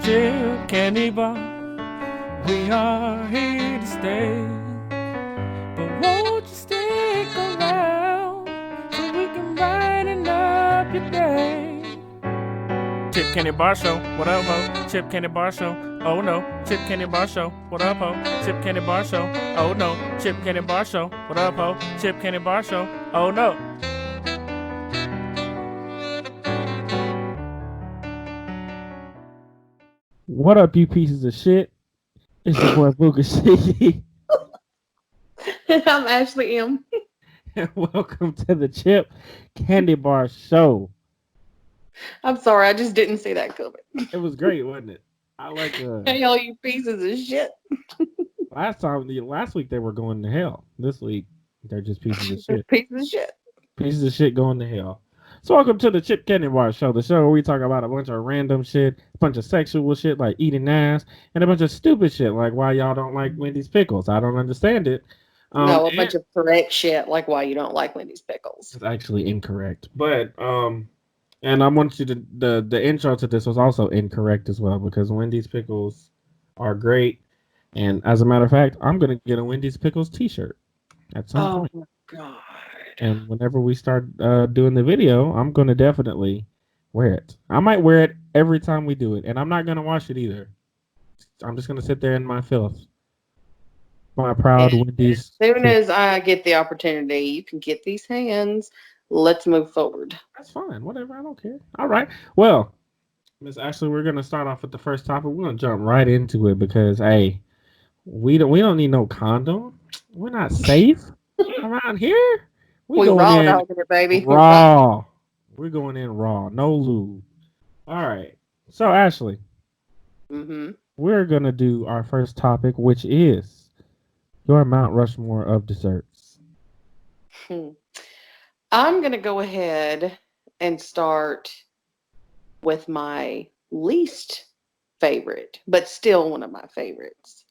chip candy bar. We are here to stay. But won't you stick around so we can brighten up your day? Chip Candy Bar Show, what up, ho? Chip Candy Bar Show, oh no. Chip Candy Bar Show, what up, ho? Chip Candy Bar Show, oh no. Chip Candy Bar Show, what up, ho? Chip Candy Bar Show, oh no. What up, you pieces of shit? It's your boy Booga Shiggy. I'm Ashley M. And welcome to the Chip Candy Bar Show. I'm sorry, I just didn't see that coming. It was great, wasn't it? I like Hey, all you pieces of shit. last week they were going to hell. This week they're just pieces of shit. Pieces of shit. Pieces of shit going to hell. So welcome to the Chip Candy Bar Show, the show where we talk about a bunch of random shit, a bunch of sexual shit like eating ass, and a bunch of stupid shit like why y'all don't like Wendy's pickles. I don't understand it. No, a bunch of correct shit like why you don't like Wendy's pickles. It's actually incorrect. But and I want you to the intro to this was also incorrect as well because Wendy's pickles are great. And as a matter of fact, I'm gonna get a Wendy's pickles t-shirt at some point. Oh my god. And whenever we start doing the video, I'm going to definitely wear it. I might wear it every time we do it. And I'm not going to wash it either. I'm just going to sit there in my filth. My proud Wendy's. As soon as I get the opportunity, you can get these hands. Let's move forward. That's fine. Whatever. I don't care. All right. Well, Miss Ashley, we're going to start off with the first topic. We're going to jump right into it because, hey, we don't need no condom. We're not safe around here. We raw dogging it, baby. Raw. We're going in raw. No lube. All right. So, Ashley, we're going to do our first topic, which is your Mount Rushmore of desserts. I'm going to go ahead and start with my least favorite, but still one of my favorites.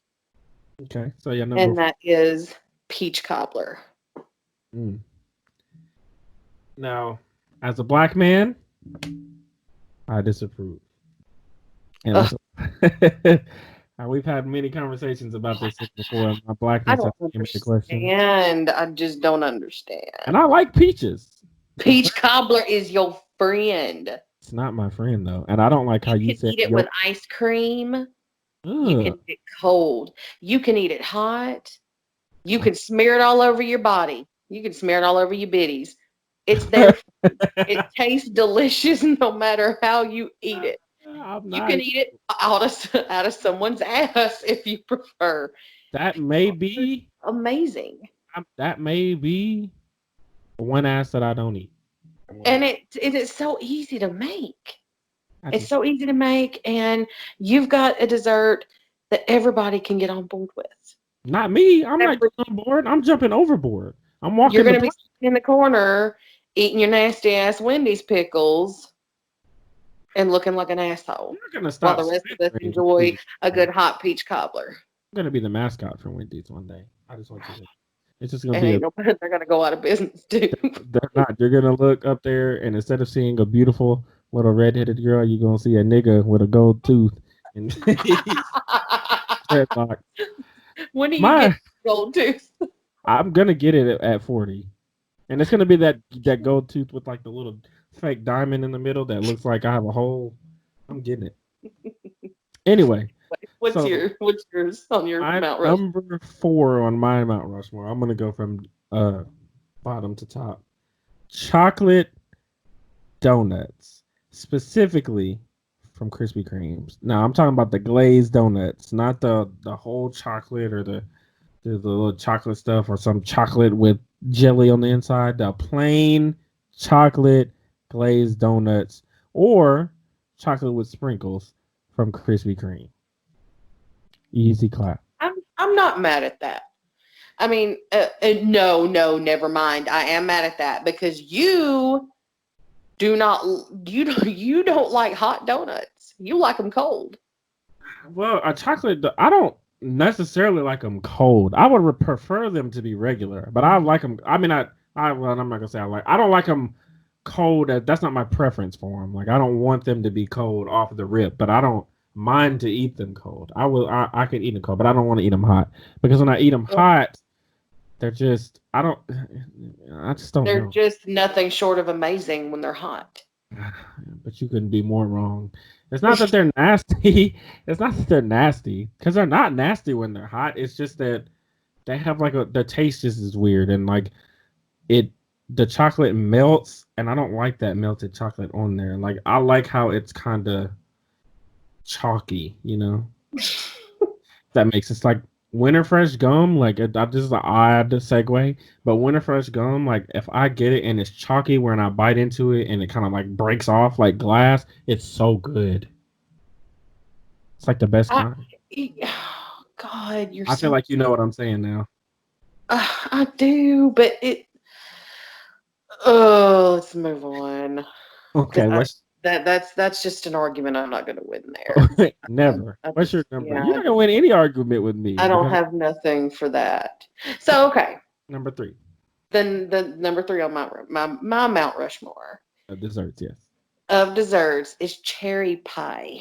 Okay. So, yeah, and that is peach cobbler. Now, as a black man, I disapprove. And we've had many conversations about this before. My blackness is the question. And I just don't understand. And I like peaches. Peach cobbler is your friend. It's not my friend though, and I don't like how you said eat it with ice cream. Ugh. You can eat it cold. You can eat it hot. You can smear it all over your body. You can smear it all over your bitties. It's there. It tastes delicious no matter how you eat it. You can eat it out of someone's ass if you prefer. That may be amazing. That may be one ass that I don't eat. And it is so easy to make. It's so easy to make, and you've got a dessert that everybody can get on board with. Not me. I'm not getting on board. I'm jumping overboard. I'm walking. You're going to be in the corner eating your nasty ass Wendy's pickles and looking like an asshole. You're gonna stop while the rest of us enjoy a good hot peach cobbler. I'm gonna be the mascot for Wendy's one day. I just want you to. It's just gonna be. They're gonna go out of business too. They're not. You're gonna look up there, and instead of seeing a beautiful little redheaded girl, you're gonna see a nigga with a gold tooth and dreadlocks. When do you get gold tooth? I'm gonna get it at 40. And it's gonna be that gold tooth with like the little fake diamond in the middle that looks like I have a hole. I'm getting it. Anyway, what's yours on your Mount Rushmore? Number 4 on my Mount Rushmore. I'm gonna go from bottom to top. Chocolate donuts, specifically from Krispy Kremes. Now I'm talking about the glazed donuts, not the whole chocolate or the little chocolate stuff or some chocolate with jelly on the inside. The plain chocolate glazed donuts or chocolate with sprinkles from Krispy Kreme. Easy clap. I'm not mad at that. I mean, no, never mind. I am mad at that because you don't like hot donuts. You like them cold. Well, a chocolate, I don't necessarily like them cold. I would prefer them to be regular, but I like them. I mean, well, I'm not gonna say I don't like them cold. That's not my preference for them. Like, I don't want them to be cold off the rip, but I don't mind to eat them cold. I could eat them cold, but I don't want to eat them hot because when I eat them hot, they're just I just don't They're know. just nothing short of amazing when they're hot. But you couldn't be more wrong. It's not that they're nasty. It's not that they're nasty because they're not nasty when they're hot. It's just that they have like the taste just is weird and like it the chocolate melts and I don't like that melted chocolate on there. Like I like how it's kind of chalky, you know. That makes sense. Like Winter Fresh gum, like this is an odd segue, but Winter Fresh gum, like if I get it and it's chalky when I bite into it and it kind of like breaks off like glass, it's so good. It's like the best kind. Oh, God, you're I feel so. like you know what I'm saying now. I do, but it. Oh, let's move on. Okay, what's That's just an argument I'm not going to win there. never? What's your number? You're not gonna win any argument with me I don't because have nothing for that. So okay, number 3, then the number 3 on my Mount Rushmore desserts. Yes. of desserts is cherry pie.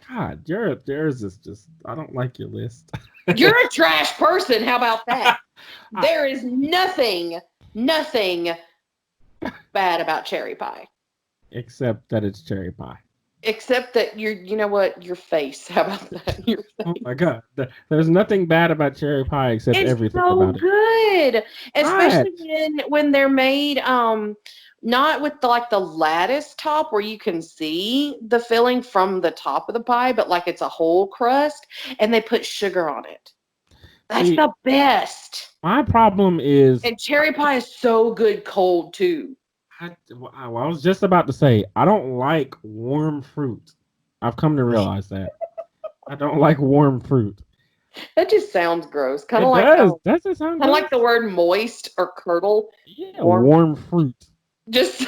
God, yours is just. I don't like your list. You're a trash person. How about that? There is nothing bad about cherry pie. Except that it's cherry pie. Except that you know what? Your face. How about that? Your face. Oh my god. There's nothing bad about cherry pie except It's everything so about it. good. What? Especially when they're made not with the lattice top where you can see the filling from the top of the pie, but like it's a whole crust and they put sugar on it. That's See, the best. my problem is And cherry pie is so good cold too. I was just about to say I don't like warm fruit. I've come to realize that. I don't like warm fruit. That just sounds gross. Kind of It like does. Does it sound kind of like gross? the word moist or curdle. Yeah, Warm. warm fruit. Just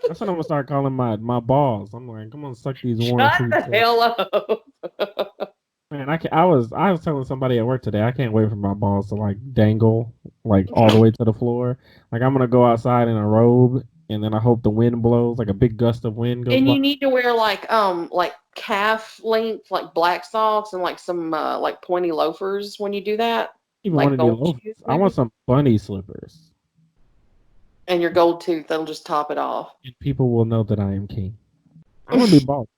That's what I'm gonna start calling my balls. I'm like, come on, suck these warm shut fruits the up. hell up. Man, I was telling somebody at work today I can't wait for my balls to like dangle like all the way to the floor. Like I'm gonna go outside in a robe and then I hope the wind blows like a big gust of wind goes And by. you need to wear like calf length like black socks and like some like pointy loafers when you do that. Even Like want to do gold loafers. shoes I want maybe. some bunny slippers, And your gold tooth, that'll just top it off. and people will know that I am king. I want to be bald,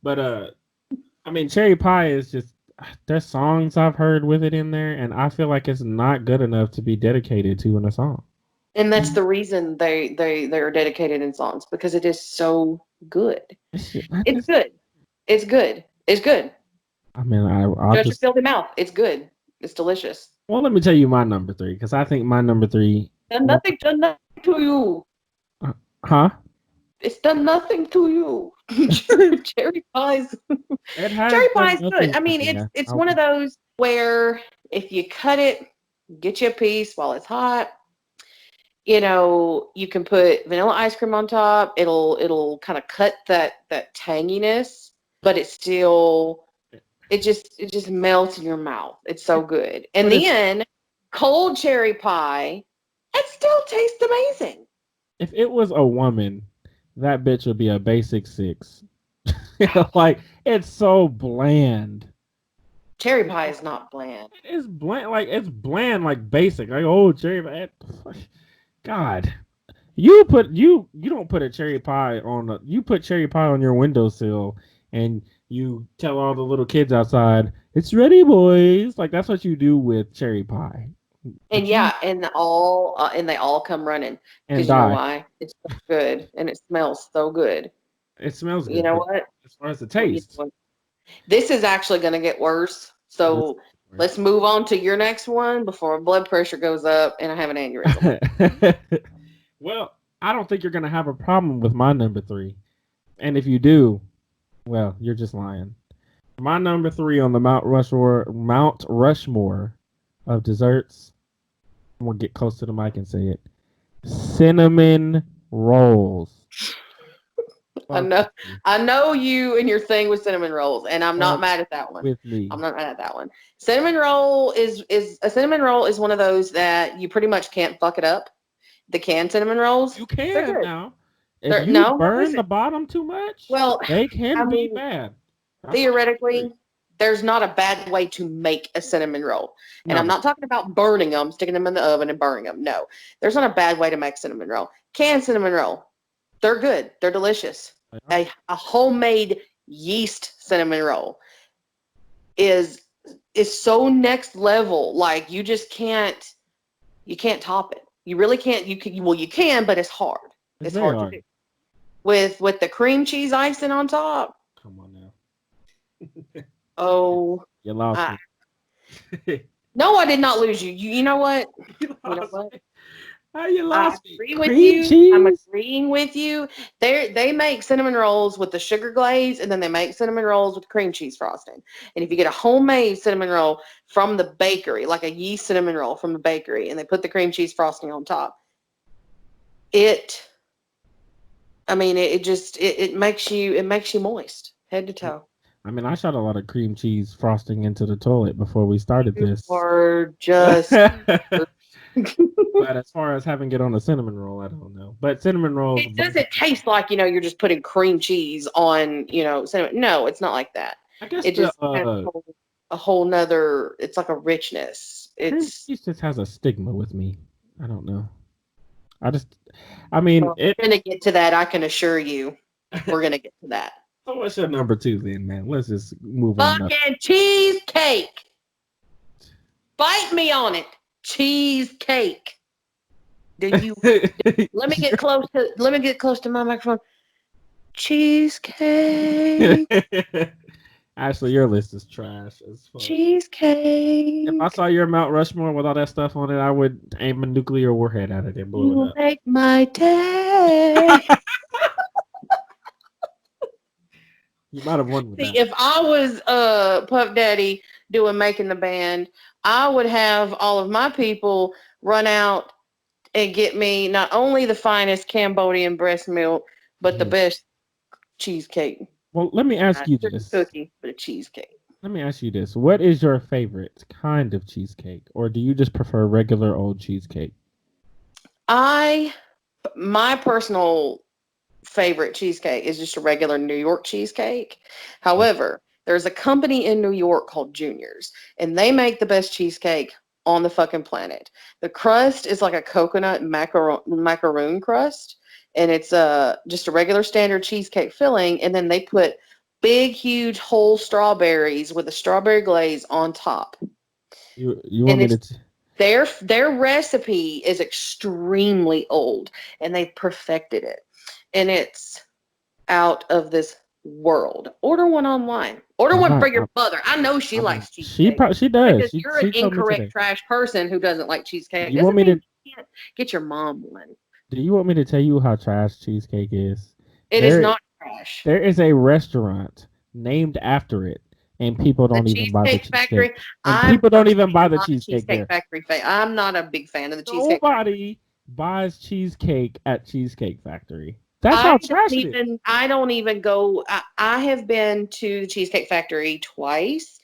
but I mean, cherry pie is just there's songs I've heard with it in there, and I feel like it's not good enough to be dedicated to in a song. And that's the reason they're dedicated in songs because it is so good. I It's just, good. It's good. It's good. I mean, I'll Shut your just filthy mouth. It's good. It's delicious. well, let me tell you my number 3 because I think my number 3, well, Done nothing to you. huh? It's done nothing to you. Cherry pies. It has Cherry pie done is good. nothing I to mean, me. it's one of those where if you cut it, get you a piece while it's hot. You know, you can put vanilla ice cream on top. It'll kind of cut that tanginess, but it just melts in your mouth. It's so good. And But then cold cherry pie, it still tastes amazing. if it was a woman, that bitch would be a basic 6. Like it's so bland. Cherry pie is not bland. It's bland, like basic. Like oh cherry pie. God, you don't put a cherry pie on you put cherry pie on your windowsill and you tell all the little kids outside it's ready, boys. Like that's what you do with cherry pie. And But you yeah, and they all come running and because you know die. why? It's so good and it smells so good. It smells You good, know but what? as far as the Well, you taste, know what? This is actually going to get worse. this So let's move on to your next one before my blood pressure goes up and I have an aneurysm. well, I don't think you're gonna have a problem with my number 3. And if you do, well, you're just lying. My number 3 on the Mount Rushmore of desserts. I'm gonna get close to the mic and say it. Cinnamon rolls. I Fuck know, I know you and your thing with cinnamon rolls, and I'm not fuck mad at that one. with me. I'm not mad at that one. Cinnamon roll is a cinnamon roll is one of those that you pretty much can't fuck it up. The canned cinnamon rolls, You they're can good. now. If you No, burn listen. the bottom too much, Well, they can I be mean, bad. theoretically, there's not a bad way to make a cinnamon roll. And No, I'm not talking about burning them, sticking them in the oven and burning them. No, there's not a bad way to make cinnamon roll. Canned cinnamon roll, they're good. They're delicious. A homemade yeast cinnamon roll is so next level. Like you just can't top it. You really can't. You can, but it's hard. It's hard to do. With the cream cheese icing on top. Come on now. Oh, You lost me. No, I did not lose you. You know what? You lost me. How you I lost me? agree with Cream you. cheese? I'm agreeing with you. They make cinnamon rolls with the sugar glaze, and then they make cinnamon rolls with cream cheese frosting. And if you get a homemade cinnamon roll from the bakery, like a yeast cinnamon roll from the bakery, and they put the cream cheese frosting on top, it makes you moist head to toe. I mean, I shot a lot of cream cheese frosting into the toilet before we started this. Or just But as far as having it on a cinnamon roll, I don't know. But cinnamon rolls, it doesn't taste like, you're just putting cream cheese on, cinnamon. No, it's not like that. I guess It just has a whole nother, it's like a richness. cream cheese just has a stigma with me. I don't know. We're going to get to that, I can assure you. We're going to get to that. So what's your number 2 then, man? Let's just move on. Fucking cheesecake. Bite me on it. Cheesecake. Let me get close to my microphone. Cheesecake. Ashley, your list is trash as fuck. Cheesecake. If I saw your Mount Rushmore with all that stuff on it, I would aim a nuclear warhead at it and blow it up. Make my day. You might have won with that. If I was Puff Daddy making the band, I would have all of my people run out and get me not only the finest Cambodian breast milk, but the best cheesecake. Well, let me ask you this. Cookie, but a cheesecake. Let me ask you this. What is your favorite kind of cheesecake? Or do you just prefer regular old cheesecake? My personal favorite cheesecake is just a regular New York cheesecake. However, there's a company in New York called Junior's, and they make the best cheesecake on the fucking planet. The crust is like a coconut macaroon crust, and it's just a regular standard cheesecake filling, and then they put big, huge whole strawberries with a strawberry glaze on top. You want me to... Their recipe is extremely old, and they perfected it. And it's out of this world. Order one online. Order one for your mother. I know she likes cheesecake. She does. Because you're an incorrect trash person who doesn't like cheesecake. You want me to get your mom one? Do you want me to tell you how trash cheesecake is? It is not trash. There is a restaurant named after it, and people don't even buy the cheesecake. Factory. And people don't even buy the cheesecake there. Factory. I'm not a big fan of the cheesecake. Nobody buys cheesecake at Cheesecake Factory. That's how trash it is. I don't even go. I have been to the Cheesecake Factory twice,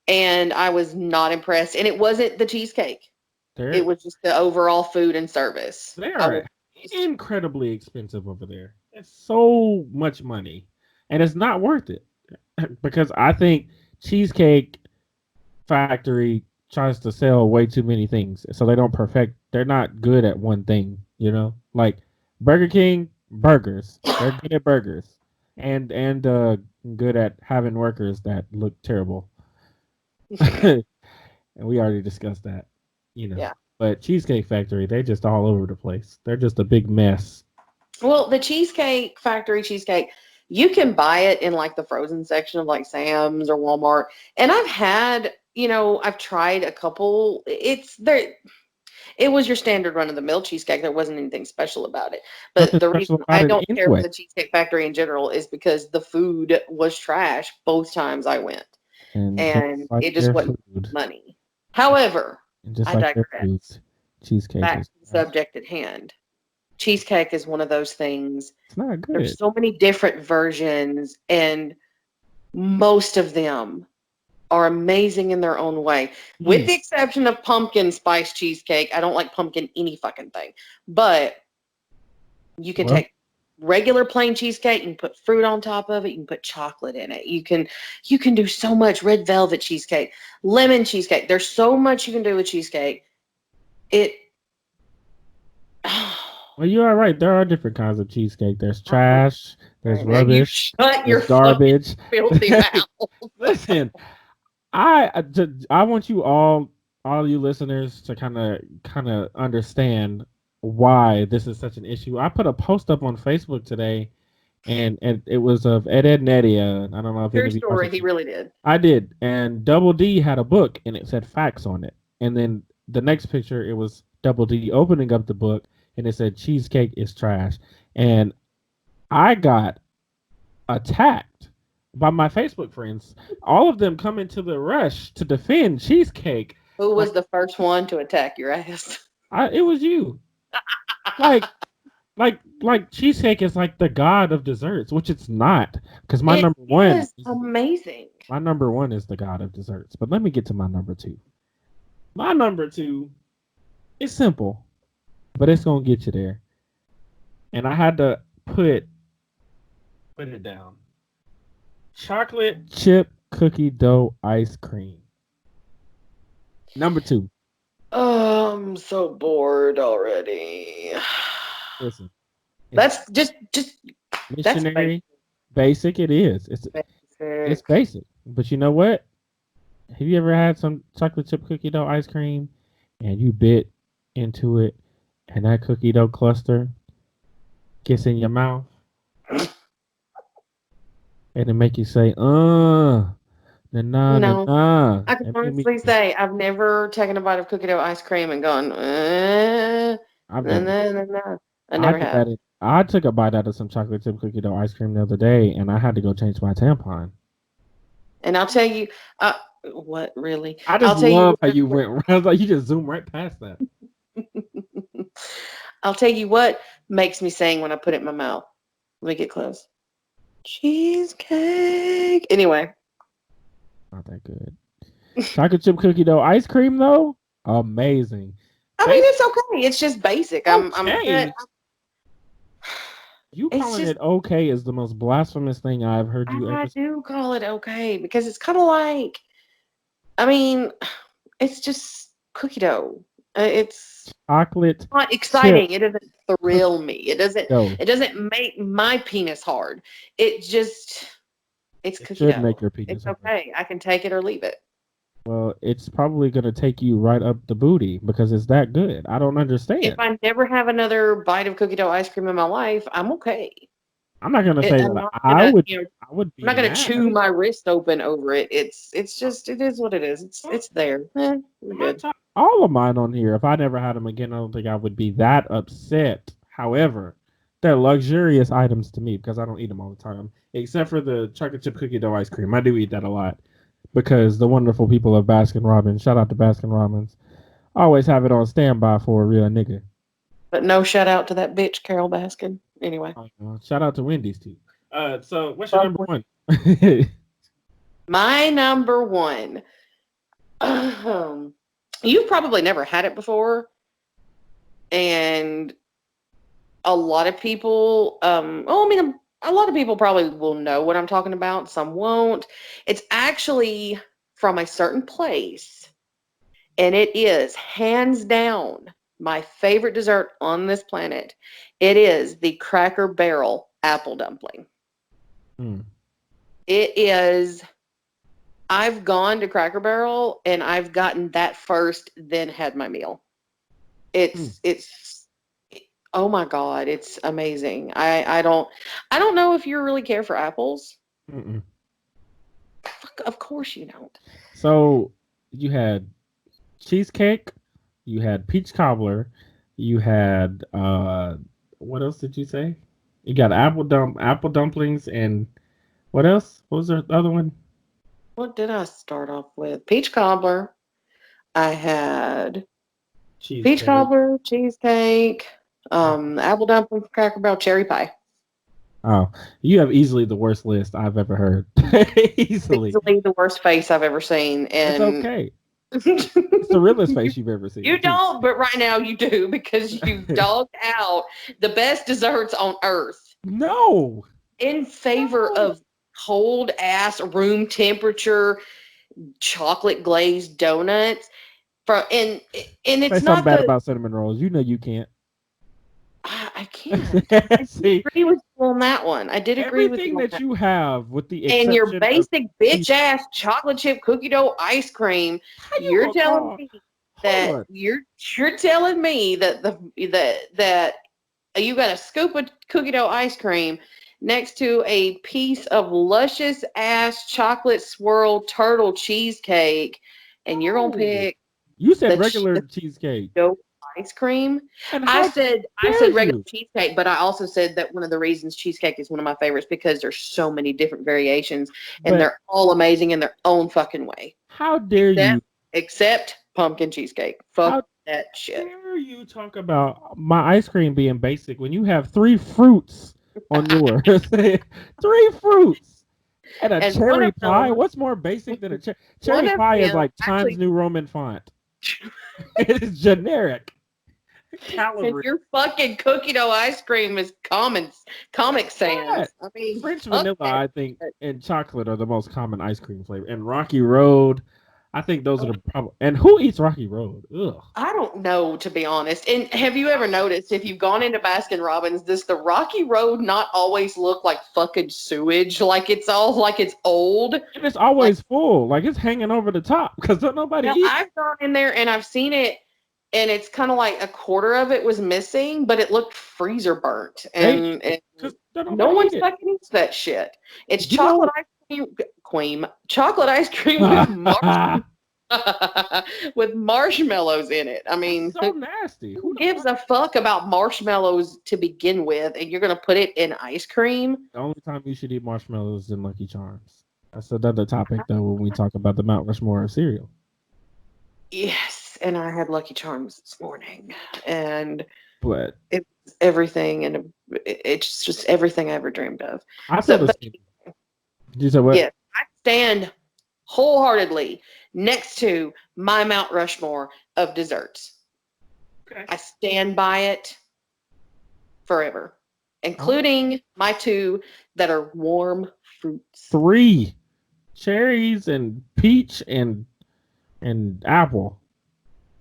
and I was not impressed. And it wasn't the cheesecake. It was just the overall food and service. They are incredibly expensive over there. It's so much money, and it's not worth it. Because I think Cheesecake Factory tries to sell way too many things, so they don't perfect. They're not good at one thing, Like Burger King, burgers. They're good at burgers, and good at having workers that look terrible. And we already discussed that, Yeah. But Cheesecake Factory, they're just all over the place. They're just a big mess. Well, the Cheesecake Factory cheesecake, you can buy it in like the frozen section of like Sam's or Walmart. And I've had, I've tried a couple. It was your standard run-of-the-mill cheesecake. There wasn't anything special about it. But the reason I don't care for the Cheesecake Factory in general is because the food was trash both times I went. And it just wasn't money. However, I digress. Cheesecake back to the subject at hand. Cheesecake is one of those things. It's not good. There's so many different versions, and most of them are amazing in their own way, with the exception of pumpkin spice cheesecake. I don't like pumpkin any fucking thing, but you can take regular plain cheesecake. You can put fruit on top of it. You can put chocolate in it. You can do so much. Red velvet cheesecake, lemon cheesecake. There's so much you can do with cheesecake. It. Well, you are right. There are different kinds of cheesecake. There's trash. There's Now you rubbish. shut your There's garbage. filthy mouth. Listen, I want you all you listeners to kind of understand why this is such an issue. I put a post up on Facebook today, and it was of Ed and Edia. I don't know if any True of you watched story. it. He really did. I did, and Double D had a book, and it said facts on it. And then the next picture, it was Double D opening up the book, and it said cheesecake is trash. And I got attacked by my Facebook friends. All of them coming to the rush to defend cheesecake. Who was the first one to attack your ass? It was you. Like cheesecake is like the god of desserts, which it's not. Because my number one is amazing. My number one is the god of desserts. But let me get to my number two. My number two is simple, but it's gonna get you there. And I had to put it down. Chocolate chip cookie dough ice cream. Number two. I'm so bored already. Listen. That's just Missionary. Basic it is. It's basic. But you know what? Have you ever had some chocolate chip cookie dough ice cream and you bit into it and that cookie dough cluster gets in your mouth and it make you say, no. I can honestly say I've never taken a bite of cookie dough ice cream and gone, no. I never have. I took a bite out of some chocolate chip cookie dough ice cream the other day and I had to go change my tampon. And I'll tell you, what really? I just love how you went. I was like, you just zoomed right past that. I'll tell you what makes me sing when I put it in my mouth. Let me get close. Cheesecake. Anyway. Not that good. Chocolate chip cookie dough ice cream though, amazing. I mean, it's okay. It's just basic. Okay. You calling it okay is the most blasphemous thing I've heard you ever say. I do call it okay because it's kind of like, I mean, it's just cookie dough. It's chocolate. Not exciting. It doesn't thrill me. It doesn't make my penis hard. It's cookie dough. Make your penis it's okay. I can take it or leave it. Well, it's probably gonna take you right up the booty because it's that good. I don't understand. If I never have another bite of cookie dough ice cream in my life, I'm okay. I'm not gonna say that I would. I would. I'm not gonna chew my wrist open over it. It's just it is what it is. It's there. We're good. All of mine on here. If I never had them again, I don't think I would be that upset. However, they're luxurious items to me because I don't eat them all the time, except for the chocolate chip cookie dough ice cream. I do eat that a lot. Because the wonderful people of Baskin Robbins, shout out to Baskin Robbins, always have it on standby for a real nigga. But no shout out to that bitch, Carol Baskin. Anyway. Shout out to Wendy's too. So what's your number one? My number one. You've probably never had it before. And a lot of people, a lot of people probably will know what I'm talking about. Some won't. It's actually from a certain place. And it is hands down my favorite dessert on this planet. It is the Cracker Barrel apple dumpling. It is. I've gone to Cracker Barrel and I've gotten that first, then had my meal. Oh my God, it's amazing. I don't know if you really care for apples. Of course you don't. So you had cheesecake, you had peach cobbler, you had what else did you say? You got apple dumplings, and what else? What was the other one? What did I start off with? Peach cobbler. I had peach cobbler, cheesecake. Apple dumplings, Cracker Barrel, cherry pie. Oh, you have easily the worst list I've ever heard. Easily the worst face I've ever seen. And it's okay. It's the realest face you've ever seen. You don't, but right now you do because you've dogged out the best desserts on earth. No. In favor of cold ass room temperature chocolate glazed donuts. And Say it's something not bad the about cinnamon rolls. You know you can't. I can't. I did See, agree with you on that one. I did agree with everything you on that that. you have, with the And your exception of basic bitch ass chocolate chip cookie dough ice cream, how you you're gonna telling call? me Hold that on. you're telling me that that you got a scoop of cookie dough ice cream next to a piece of luscious ass chocolate swirl turtle cheesecake, and you're gonna No. pick You said the regular cheesecake. dough ice cream. And I how said dare regular you? cheesecake, but I also said that one of the reasons cheesecake is one of my favorites because there's so many different variations and But they're all amazing in their own fucking way. how dare Except you? except pumpkin cheesecake. How Fuck that shit. dare you talk about my ice cream being basic when you have 3 fruits on yours? 3 fruits and a And one cherry of pie. them What's more basic than a one cherry of pie? Is them like Times actually New Roman font. It's generic. and Calorie. your fucking cookie dough ice cream is comic What? sans. I mean, French fuck vanilla, that I think, shit. and chocolate are the most common ice cream flavor. And Rocky Road, I think those are the problem. And who eats Rocky Road? Ugh. I don't know, to be honest. And have you ever noticed if you've gone into Baskin Robbins, does the Rocky Road not always look like fucking sewage? Like it's all like it's old? And it's Like, always full. Like it's hanging over the top because don't nobody now eat. I've gone in there and I've seen it, and it's kind of like a quarter of it was missing, but it looked freezer burnt. They And because don't no nobody one eat it. fucking eats that shit. It's You know chocolate ice cream, chocolate ice cream with with marshmallows in it. I that's mean, so nasty. Who who the gives fuck? a fuck about marshmallows to begin with? And you're gonna put it in ice cream? The only time you should eat marshmallows is in Lucky Charms. That's another topic though when we talk about the Mount Rushmore of cereal. Yes. And I had Lucky Charms this morning, and But it's everything, and it's just everything I ever dreamed of. I feel So, the but same. You said what? yes, I stand wholeheartedly next to my Mount Rushmore of desserts. Okay. I stand by it forever, Oh, including my two that are warm fruits. 3 cherries and peach and apple.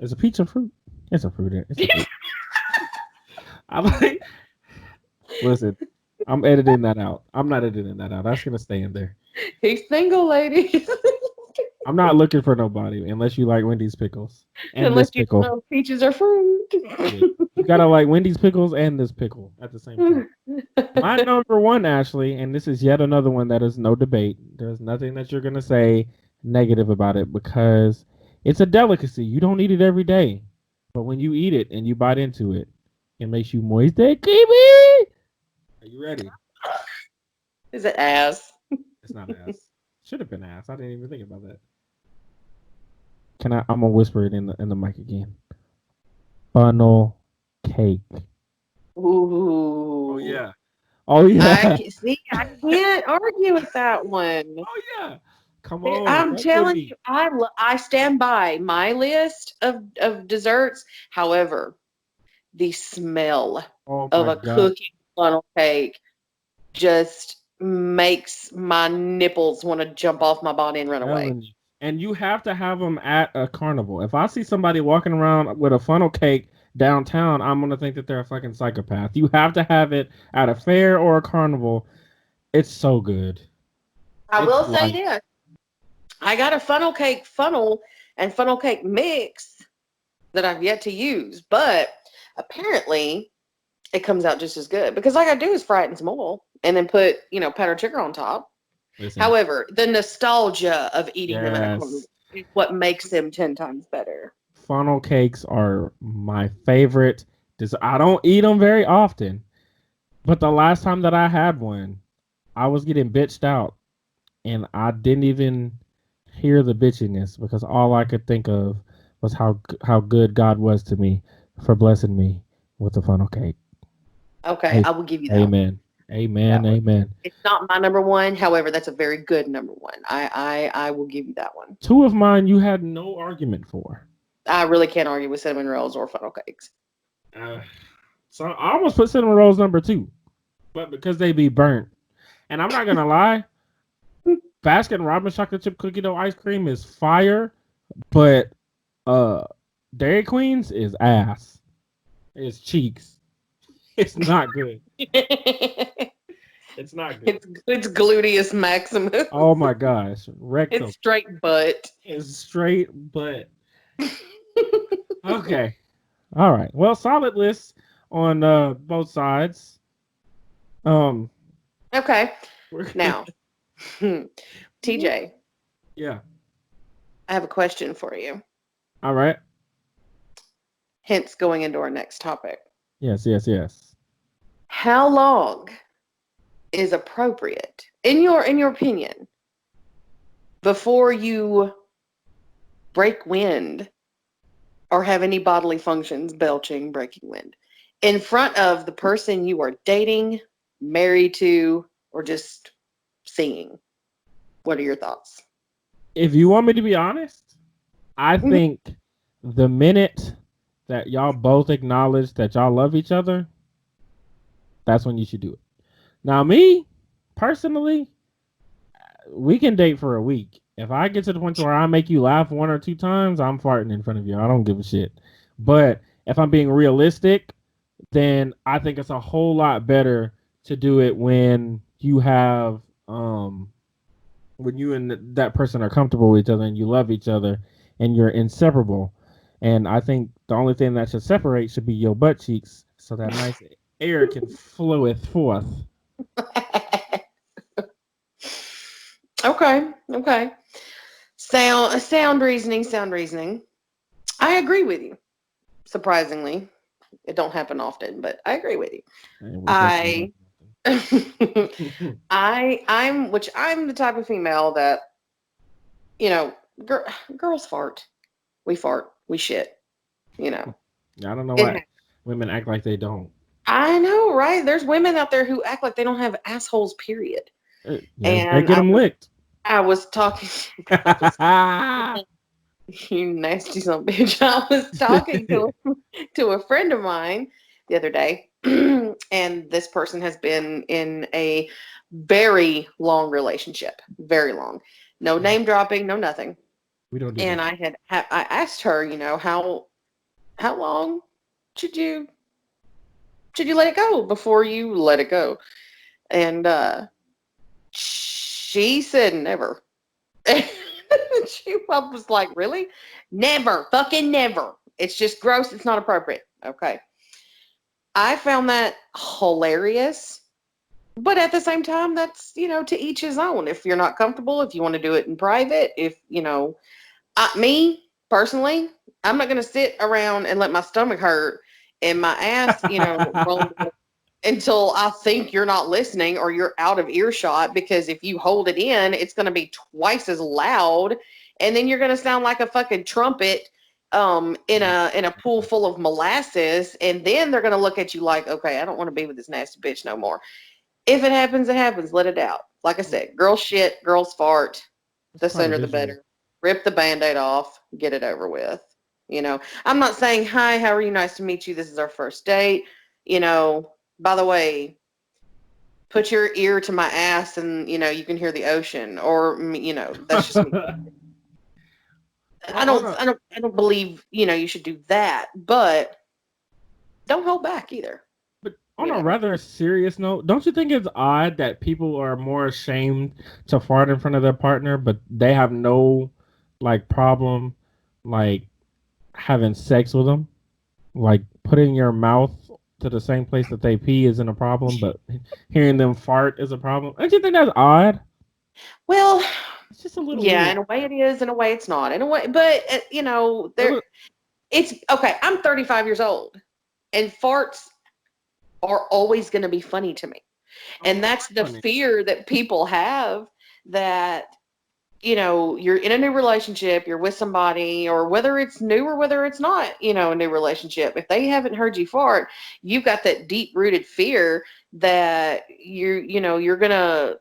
Is a peach a fruit? It's a fruit. It's a fruit. I like. Listen, I'm editing that out. I'm not editing that out. That's gonna stay in there. He's single, ladies. I'm not looking for nobody unless you like Wendy's pickles and this Unless you don't pickle. know if peaches are fruit. Yeah, you gotta like Wendy's pickles and this pickle at the same time. My number one, Ashley, and this is yet another one that is no debate. There's nothing that you're gonna say negative about it because it's a delicacy. You don't eat it every day, but when you eat it and you bite into it, it makes you moist and creamy. Are you ready? Is it ass? It's not ass. Should have been ass. I didn't even think about that. Can I? I'm gonna whisper it in the mic again. Funnel cake. Oh Ooh. yeah. Oh yeah. See, I can't argue with that one. Oh yeah. Come on, I'm fuck with telling you, me. I stand by my list of desserts. However, the smell Oh of my a god. cookie funnel cake just makes my nipples want to jump off my body and run away. Telling you. And you have to have them at a carnival. If I see somebody walking around with a funnel cake downtown, I'm gonna think that they're a fucking psychopath. You have to have it at a fair or a carnival. It's so good. I It's will say like this. I got a funnel cake funnel and funnel cake mix that I've yet to use, but apparently it comes out just as good because all I do is fry it in some oil and then put, powdered sugar on top. listen. However, the nostalgia of eating them at a carnival Yes. is what makes them 10 times better. Funnel cakes are my favorite. I don't eat them very often, but the last time that I had one, I was getting bitched out, and I didn't even hear the bitchiness because all I could think of was how good God was to me for blessing me with a funnel cake. Okay, Hey, I will give you that one. amen, amen, That one. amen. It's not my number one. However, that's a very good number one. I will give you that one. Two of mine you had no argument for. I really can't argue with cinnamon rolls or funnel cakes. Uh, so I almost put cinnamon rolls number two. but because they be burnt. And I'm not gonna lie, Baskin Robbins chocolate chip cookie dough ice cream is fire, but uh, Dairy Queen's is ass. It's cheeks. It's not good. It's not good. It's gluteus maximus. Oh my gosh, It's rectum straight butt. is straight butt. Okay, all right. Well, solid list on both sides. Um, Okay. we're Now, TJ, yeah. I have a question for you. All right. Hence going into our next topic. Yes, yes, yes. How long is appropriate in your opinion before you break wind or have any bodily functions, belching, breaking wind, in front of the person you are dating, married to, or just seeing? What are your thoughts? If you want me to be honest, I Mhm. think the minute that y'all both acknowledge that y'all love each other, that's when you should do it. Now, me personally, we can date for a week. If I get to the point where I make you laugh one or two times, I'm farting in front of you. I don't give a shit. But if I'm being realistic, then I think it's a whole lot better to do it when you and that person are comfortable with each other and you love each other and you're inseparable. And I think the only thing that should separate should be your butt cheeks so that nice air can floweth forth. Okay, okay. Sound reasoning, sound reasoning. I agree with you. Surprisingly, it don't happen often, but I agree with you. And it definitely I I'm the type of female that, you know, gir girls fart. We fart. We shit, you know. I don't know It why hap women act like they don't. I know, right? There's women out there who act like they don't have assholes, period. Yeah, they And get them licked. I was talking I was you nasty son of a bitch. I was talking to a friend of mine the other day, and this person has been in a very long relationship, very long. No name dropping, no nothing. We don't do And that. I asked her, how long should you let it go before you let it go? And she said never. I was like, really? Never, fucking never. It's just gross. It's not appropriate. Okay. I found that hilarious. But at the same time, that's, to each his own. If you're not comfortable, if you want to do it in private, if, me personally, I'm not going to sit around and let my stomach hurt and my ass, rumble until I think you're not listening or you're out of earshot, because if you hold it in, it's going to be twice as loud, and then you're going to sound like a fucking trumpet in a pool full of molasses, and then they're going to look at you like, okay, I don't want to be with this nasty bitch no more. If it happens, it happens. Let it out. Like I said, girls shit, girls fart. It's The part of sooner the visual. better. Rip the band-aid off, get it over with. I'm not saying, hi, how are you? Nice to meet you. This is our first date. By the way, put your ear to my ass and, you can hear the ocean. Or, that's just me. Well, on a I don't believe, you should do that, but don't hold back either, but on you a know. rather serious note, don't you think it's odd that people are more ashamed to fart in front of their partner, but they have no like problem like having sex with them? Like putting your mouth to the same place that they pee isn't a problem, but hearing them fart is a problem. Don't you think that's odd? Well, It's just a little yeah, weird. in a way it is, in a way it's not. In a way, but there Look, it's okay. I'm 35 years old, and farts are always going to be funny to me. oh, And they're that's always the funny. fear that people have, that you're in a new relationship, you're with somebody, or whether it's new or whether it's not, a new relationship. If they haven't heard you fart, you've got that deep rooted fear that you're going to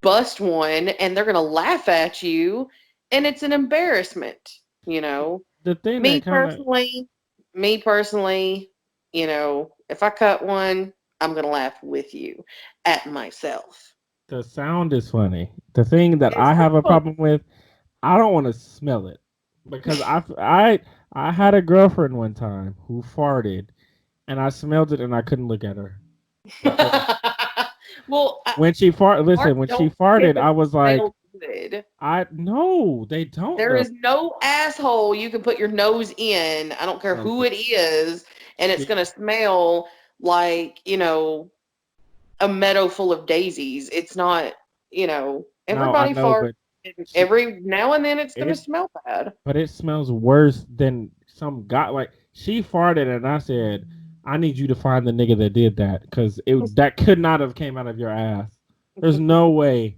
bust one and they're going to laugh at you, and it's an embarrassment, you know. The thing Me that kind of personally, me personally, if I cut one, I'm going to laugh with you at myself. The sound is funny. The thing that It's I have a so problem with, I don't want to smell it because I had a girlfriend one time who farted, and I smelled it and I couldn't look at her because well, when she art when she don't farted, I typically was like, smell good. I no, they don't There though. is no asshole you can put your nose in. I don't care No, who it is, and it's she, going to smell like, a meadow full of daisies. It's not, no, I everybody know, farts. but And she every now and then it's going to it smell bad. but it smells worse than some guy. Like she farted, and I said, "I need you to find the nigga that did that, because it that could not have came out of your ass. There's no way."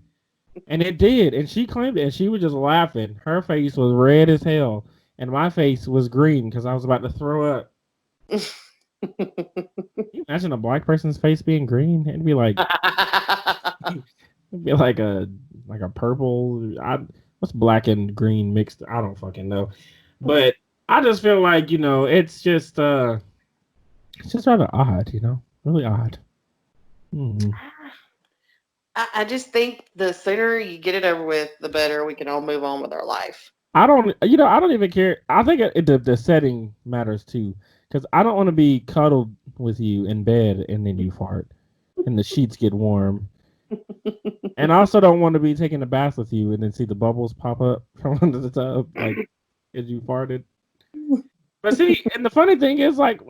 And it did, and she claimed it, and she was just laughing. Her face was red as hell, and my face was green because I was about to throw up. Can you imagine a black person's face being green? It'd be like a purple. What's black and green mixed? I don't fucking know. But I just feel like, it's just rather odd, really odd. Hmm. I just think the sooner you get it over with, the better we can all move on with our life. I don't even care. I think the setting matters too, because I don't want to be cuddled with you in bed and then you fart and the sheets get warm. And I also don't want to be taking a bath with you and then see the bubbles pop up from under the tub, like as you farted. But see, and the funny thing is, like,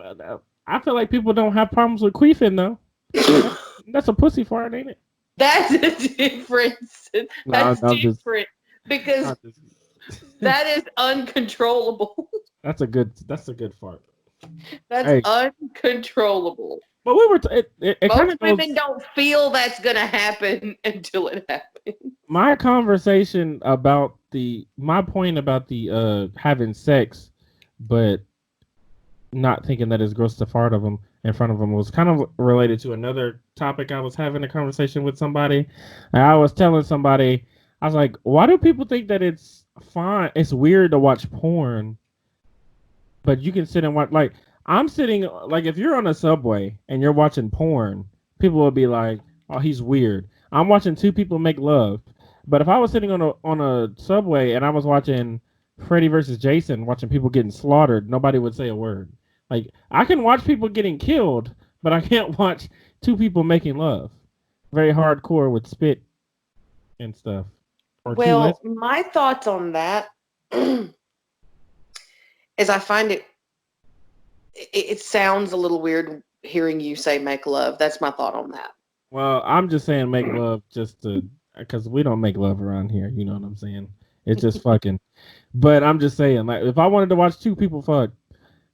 I feel like people don't have problems with queefing though. That's, that's a pussy fart, ain't it? That's a difference. No, That's no, I'm just, different because I'm just that is uncontrollable. that's a good fart. That's Hey, uncontrollable. but we were it kind Most of women goes. don't feel that's going to happen until it happens. My conversation about my point about the having sex, but not thinking that it's gross to fart of them in front of them was kind of related to another topic. I was having a conversation with somebody, and I was telling somebody, I was like, why do people think that it's fine? It's weird to watch porn, but you can sit and watch. Like, I'm sitting, like, if you're on a subway and you're watching porn, people will be like, oh, he's weird. I'm watching two people make love. But if I was sitting on a subway and I was watching Freddy versus Jason, watching people getting slaughtered, nobody would say a word. Like, I can watch people getting killed, but I can't watch two people making love. Very hardcore with spit and stuff. Or two Well, lesbians. my thoughts on that is I find it sounds a little weird hearing you say make love. That's my thought on that. Well, I'm just saying make love just to, because we don't make love around here. You know what I'm saying? It's just fucking. But I'm just saying, like, if I wanted to watch two people fuck,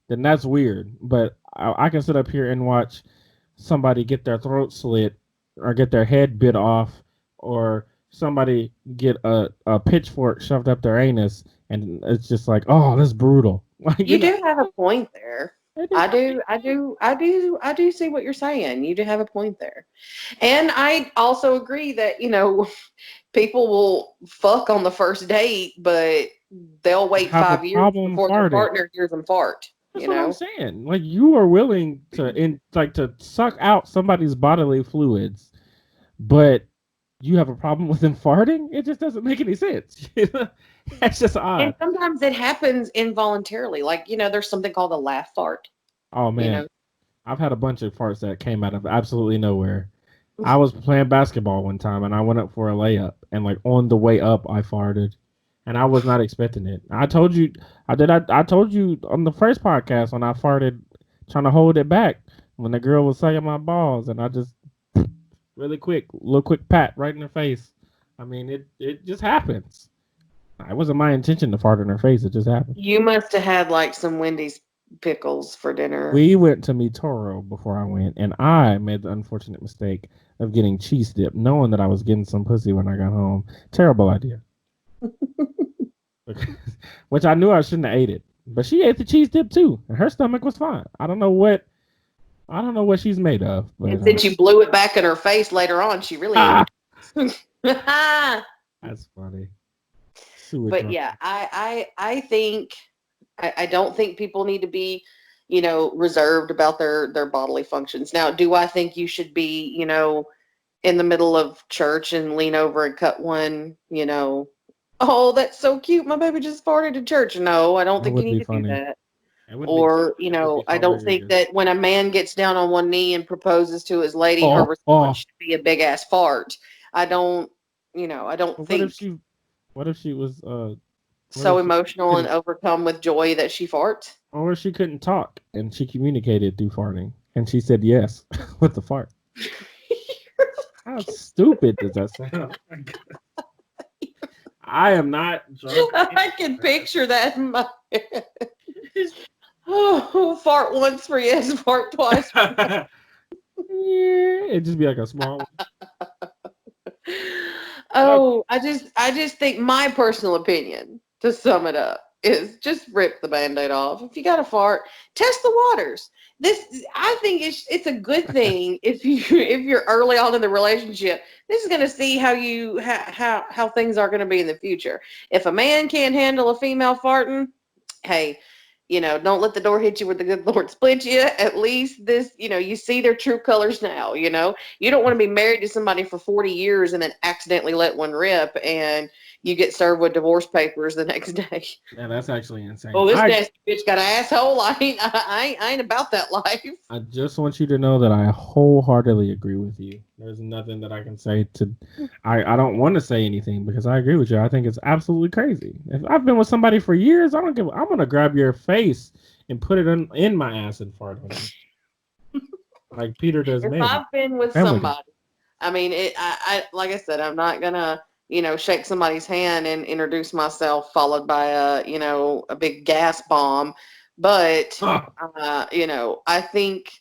then that's weird. But I can sit up here and watch somebody get their throat slit or get their head bit off or somebody get a pitchfork shoved up their anus, and it's just like, oh, that's brutal. Like, You do have a point there. it is, I do, I do, I do, I do see what you're saying. You do have a point there. And I also agree that, people will fuck on the first date, but they'll wait have a 5 years problem before their farting. partner hears them fart, That's what I'm saying. Like, you are willing to suck out somebody's bodily fluids, but you have a problem with them farting? It just doesn't make any sense. That's just And odd. sometimes it happens involuntarily. Like, there's something called a laugh fart, Oh you man, know. I've had a bunch of farts that came out of absolutely nowhere. I was playing basketball one time and I went up for a layup, and like on the way up I farted, and I was not expecting it. I told you I told you on the first podcast when I farted trying to hold it back when the girl was sucking my balls, and I just really quick, little quick pat right in her face. I mean, it just happens. It wasn't my intention to fart in her face. It just happened. You must have had like some Wendy's pickles for dinner. We went to meet Toro before I went, and I made the unfortunate mistake of getting cheese dip, knowing that I was getting some pussy when I got home. Terrible idea. Which I knew I shouldn't have ate it, but she ate the cheese dip too, and her stomach was fine. I don't know what she's made of, but And since you blew it back in her face later on, she really ate it. that's funny. Sewage But run. yeah, I think I don't think people need to be, reserved about their bodily functions. Now, do I think you should be, in the middle of church and lean over and cut one, oh, that's so cute, my baby just farted in church? No, I don't That think you would need be to do funny. that. It wouldn't be cute. Or, It would be I don't think hilarious. that when a man gets down on one knee and proposes to his lady, her Oh, response should be a big ass fart. I don't, I don't but think what if she was, what so if she emotional and couldn't, overcome with joy that she farts. or she couldn't talk and she communicated through farting and she said yes with the fart? How stupid does that sound? I am not drunk. I can picture that in my head. Oh, fart once for yes, fart twice. Yeah, it'd just be like a small one. Oh, I just think my personal opinion, to sum it up, is just rip the band-aid off. If you got a fart, test the waters. I think it's a good thing if you're early on in the relationship. This is going to see how things are going to be in the future. If a man can't handle a female farting, hey, don't let the door hit you where the good Lord split you. At least you see their true colors now. You don't want to be married to somebody for 40 years and then accidentally let one rip and you get served with divorce papers the next day. Yeah, that's actually insane. Oh, this nasty bitch got an asshole. I ain't about that life. I just want you to know that I wholeheartedly agree with you. There's nothing that I can say to. I don't want to say anything because I agree with you. I think it's absolutely crazy. If I've been with somebody for years, I don't give. I'm gonna grab your face and put it in my ass and fart on you, like Peter does If men. I've been with Family Guy. somebody, I mean, I like I said, I'm not gonna, shake somebody's hand and introduce myself, followed by a big gas bomb. But Ah, I think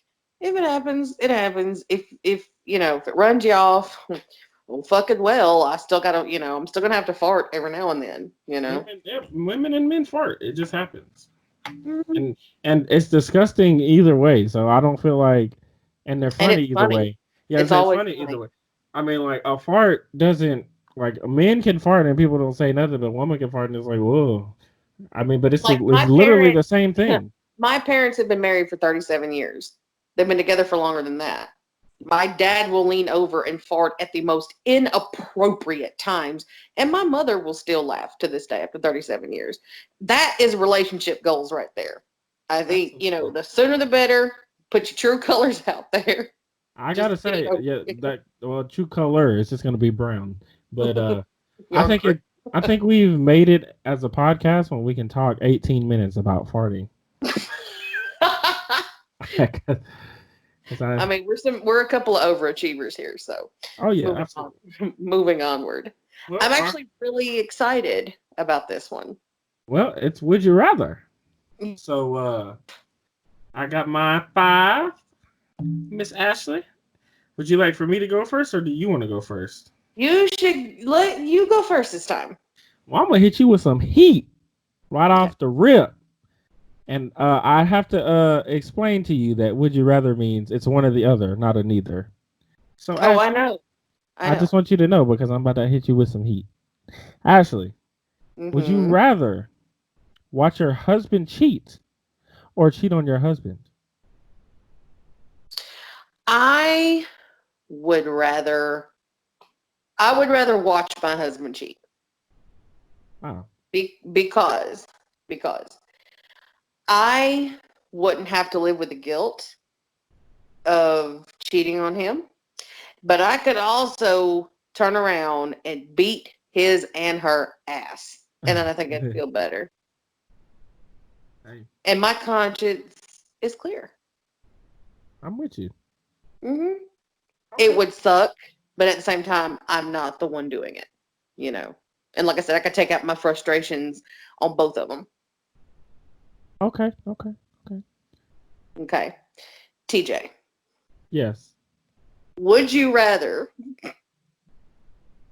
if it happens, it happens. If it runs you off, well, fucking well, I still gotta, I'm still gonna have to fart every now and then. women and men fart. It just happens. Mhm. And it's disgusting either way. So I don't feel like, and they're And funny it's either funny. way. Yeah, It's so it's always funny either funny. way. I mean, like a fart doesn't like a man can fart and people don't say nothing, but a woman can fart and it's like whoa. I mean, but Like it's literally the same thing. my parents have been married for 37 years. They've been together for longer than that. My dad will lean over and fart at the most inappropriate times, and my mother will still laugh to this day after 37 years. That is relationship goals right there. I think, Absolutely. the sooner the better. Put your true colors out there. I Just, gotta say, yeah, that well, true color is just gonna be brown. But I think you're it. I think we've made it as a podcast when we can talk 18 minutes about farting. Because I mean, we're a couple of overachievers here, so oh yeah, moving on, absolutely. moving onward. Well, I'm actually really excited about this one. it's would you rather. So I got my 5, Miss Ashley. Would you like for me to go first, or do you want to go first? You should let you go first this time. Well, I'm gonna hit you with some heat right Okay. off the rip, and I have to explain to you that would you rather means it's one or the other, not a neither. So Oh, I Ashley, know. I I know. just want you to know because I'm about to hit you with some heat. Ashley, would you Hmm. rather watch your husband cheat or cheat on your husband? I would rather. I would rather watch my husband cheat Wow. because I wouldn't have to live with the guilt of cheating on him, but I could also turn around and beat his and her ass, and then I think I'd feel better. Hey, And my conscience is clear. I'm with you. Hmm. It Okay. would suck, but at the same time, I'm not the one doing it, you know. And like I said, I could take out my frustrations on both of them. Okay. Okay. Okay. Okay. TJ, Yes. would you rather?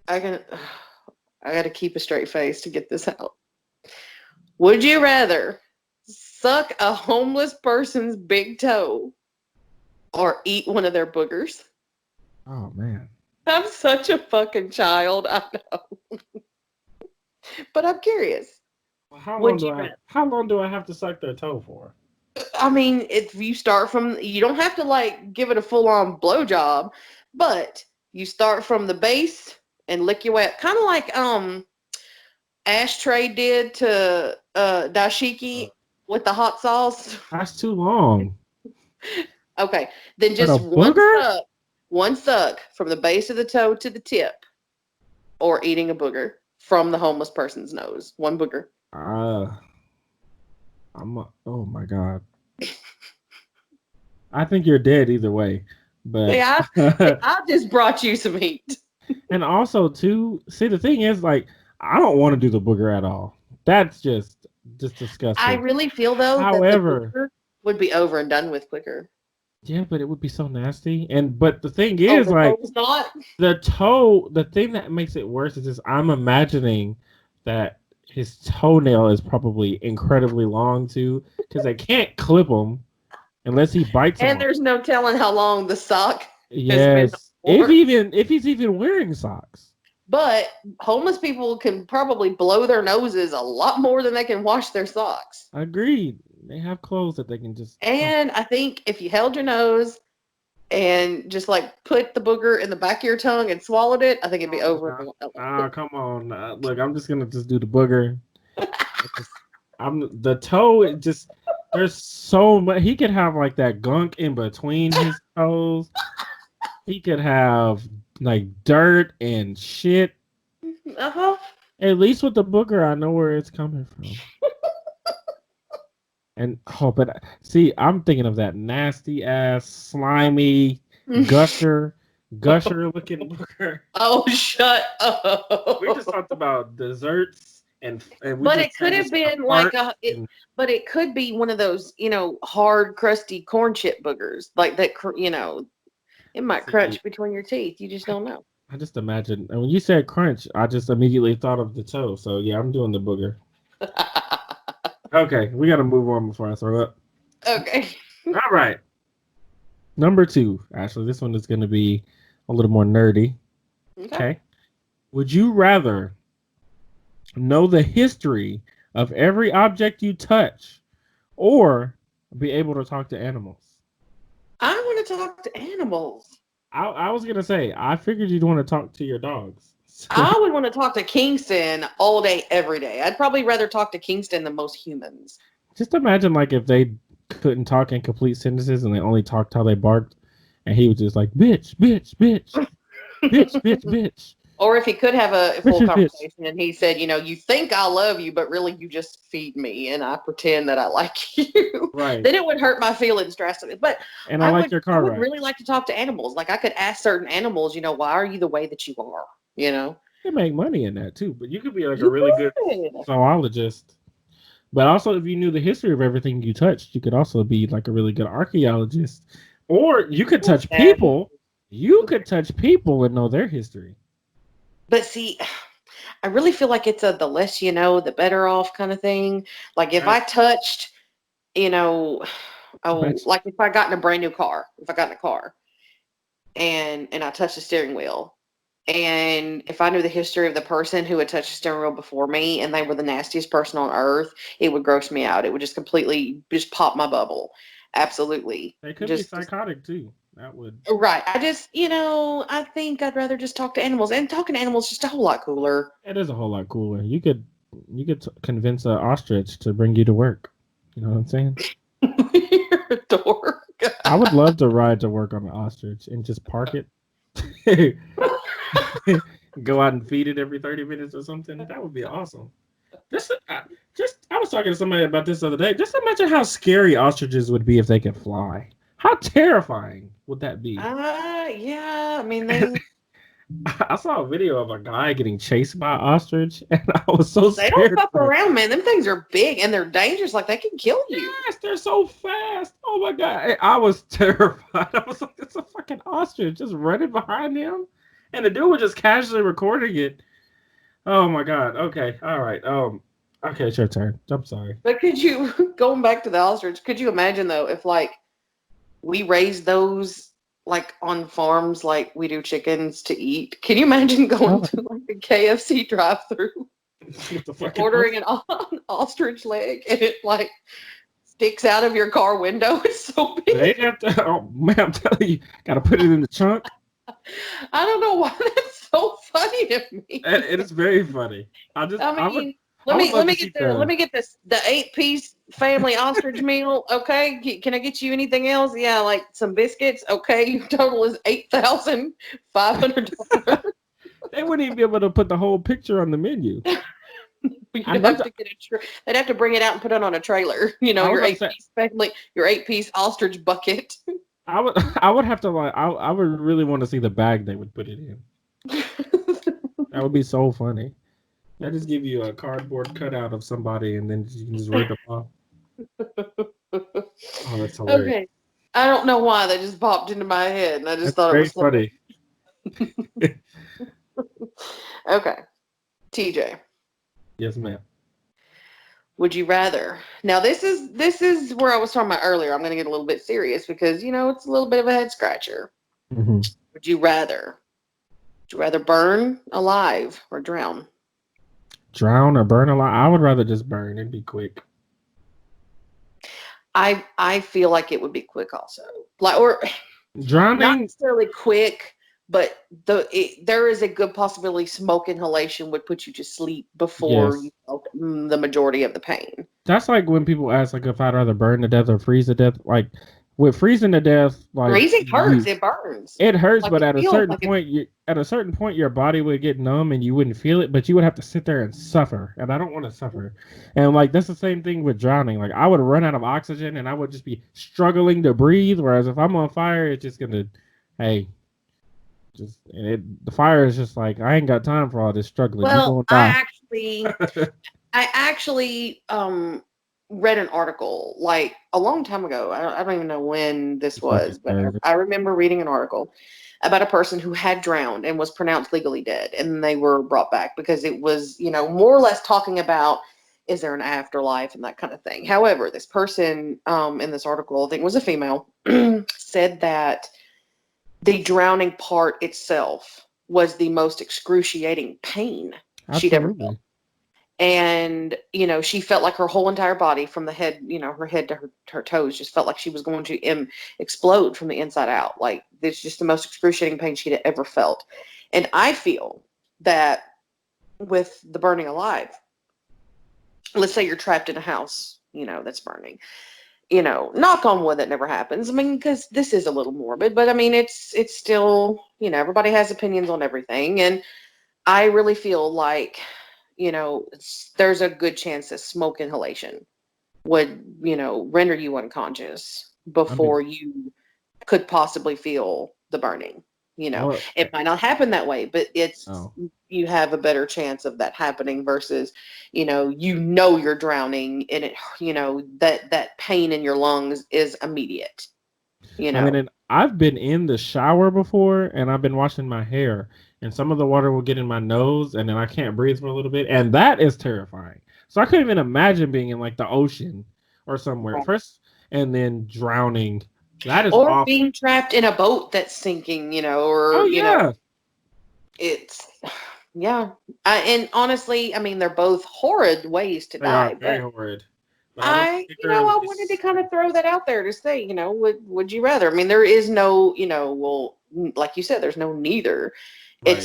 I can. I got to keep a straight face to get this out. Would you rather suck a homeless person's big toe or eat one of their boogers? Oh man. I'm such a fucking child, I know, but I'm curious. Well, how long Would do you I rather? how long do I have to suck their toe for? I mean, if you start from, you don't have to like give it a full on blowjob, but you start from the base and lick your way up, kind of like Ashtray did to Dashiki with the hot sauce. That's too long. Okay, then But a just booger? one suck from the base of the toe to the tip, or eating a booger from the homeless person's nose. One booger. Uh, oh my God. I think you're dead either way. But Yeah, I just brought you some heat. and also too, see the thing is like I don't want to do the booger at all. That's just I disgusting. really feel though that the However, booger would be over and done with quicker. yeah, but it would be so nasty. And but the thing Oh, is the like toe's not. the thing that makes it worse is just I'm imagining that his toenail is probably incredibly long too, because they can't clip him unless he bites them And off. there's no telling how long the sock has been Yes, worn. if he's even wearing socks. But homeless people can probably blow their noses a lot more than they can wash their socks. Agreed. They have clothes that they can just. Oh, And I think if you held your nose and just like put the booger in the back of your tongue and swallowed it, I think it'd be over. come on. Look, I'm just gonna just do the booger. I'm the toe. It just there's so much. He could have like that gunk in between his toes. He could have like dirt and shit. Uh-huh. At least with the booger, I know where it's coming from. And oh, but see, I'm thinking of that nasty ass, slimy, gusher, gusher looking booger. Oh, shut up. We just talked about desserts and we But just it could have transitioned to been like art and but it could be one of those, hard, crusty corn chip boogers, like that. It might see. crunch between your teeth. You just don't know. I just imagine, and when you said crunch, I just immediately thought of the toe. So yeah, I'm doing the booger. Okay, we got to move on before I throw up. Okay. All right, number 2. Actually, this one is going to be a little more nerdy. Okay. Would you rather know the history of every object you touch, or be able to talk to animals? I want to talk to animals. I was gonna say I figured you'd want to talk to your dogs. I would want to talk to Kingston all day, every day. I'd probably rather talk to Kingston than most humans. Just imagine like if they couldn't talk in complete sentences and they only talked how they barked, and he was just like bitch, bitch, bitch, bitch, bitch, bitch. Or if he could have a full Bitch, bitch. conversation and he said, you think I love you, but really you just feed me and I pretend that I like you. Right. Then it would hurt my feelings drastically. But And I like your car I would ride. really like to talk to animals. Like I could ask certain animals, why are you the way that you are? You can make money in that too, but you could be like a really good zoologist. But also, if you knew the history of everything you touched, you could also be like a really good archaeologist. Or you could touch people. You could touch people and know their history. But see, I really feel like it's the less you know, the better off kind of thing. Like if I touched, like if I got in a brand new car, if I got in a car and I touched the steering wheel, and if I knew the history of the person who had touched the steering wheel before me and they were the nastiest person on earth, it would gross me out. It would just completely just pop my bubble. Absolutely. They could be psychotic too. That would. Right. I just, I think I'd rather just talk to animals. And talking to animals is just a whole lot cooler. It is a whole lot cooler. You could convince an ostrich to bring you to work. You know what I'm saying? You're a dork. I would love to ride to work on an ostrich and just park it. Go out and feed it every 30 minutes or something. That would be awesome. I was talking to somebody about this the other day. Just imagine how scary ostriches would be if they could fly. How terrifying would that be? Yeah. I mean, I saw a video of a guy getting chased by an ostrich, and I was so scared. They don't fuck around, man. Them things are big and they're dangerous. Like they can kill you. Yes, they're so fast. Oh my god, I was terrified. I was like, "It's a fucking ostrich just running behind him," and the dude was just casually recording it. Oh my god. Okay. All right. Okay, it's your turn. I'm sorry. But going back to the ostrich, could you imagine though if like we raised those like on farms like we do chickens to eat? Can you imagine going to like a KFC drive-through, ordering an ostrich leg, and it like sticks out of your car window. It's so big. They have to. Oh man, I'm telling you, gotta put it in the trunk. I don't know why that's so funny to me. It is very funny. I mean, I would love to see let me get this the 8-piece family ostrich meal. Okay, can I get you anything else? Yeah, like some biscuits. Okay, your total is $8,500. They wouldn't even be able to put the whole picture on the menu. You'd have to get they'd have to bring it out and put it on a trailer. You know, your 8-piece family, your 8-piece ostrich bucket. I would have to I would really want to see the bag they would put it in. That would be so funny. I just give you a cardboard cutout of somebody and then you can just rip them off. Oh, that's hilarious. Okay. I don't know why that just popped into my head and I just thought it was funny. Okay. TJ. Yes, ma'am. Would you rather? Now this is where I was talking about earlier. I'm going to get a little bit serious because it's a little bit of a head scratcher. Mm-hmm. Would you rather burn alive or drown? Drown or burn alive? I would rather just burn. It'd be quick. I feel like it would be quick also. Or drowning, not necessarily quick, but there is a good possibility smoke inhalation would put you to sleep before you felt the majority of the pain. That's like when people ask like if I'd rather burn to death or freeze to death. Like with freezing to death, like freezing hurts. It burns. It hurts, like, but at a certain point, your body would get numb and you wouldn't feel it, but you would have to sit there and suffer. And I don't want to suffer. And like that's the same thing with drowning. Like I would run out of oxygen and I would just be struggling to breathe. Whereas if I'm on fire, it's just gonna, the fire is just like I ain't got time for all this struggling. Well, I actually read an article like a long time ago. I don't even know when this was, but I remember reading an article about a person who had drowned and was pronounced legally dead, and they were brought back because it was, more or less talking about is there an afterlife and that kind of thing. However, this person in this article, I think it was a female, said that the drowning part itself was the most excruciating pain she'd ever felt. And, she felt like her whole entire body from the head, her head to her toes just felt like she was going to explode from the inside out. Like, it's just the most excruciating pain she'd ever felt. And I feel that with the burning alive, let's say you're trapped in a house, that's burning. Knock on wood, that never happens. I mean, because this is a little morbid, but I mean, it's still, everybody has opinions on everything. And I really feel like, there's a good chance that smoke inhalation would, render you unconscious before you could possibly feel the burning. It might not happen that way, but you have a better chance of that happening versus, you're drowning and it, that pain in your lungs is immediate. I mean, I've been in the shower before and I've been washing my hair and some of the water will get in my nose and then I can't breathe for a little bit. And that is terrifying. So I couldn't even imagine being in like the ocean or somewhere first and then drowning. That is awful. Being trapped in a boat that's sinking, it's, and honestly, I mean, they're both horrid ways to die. Very horrid. I wanted to kind of throw that out there to say, would you rather? I mean, there is no, like you said, there's no neither. Right.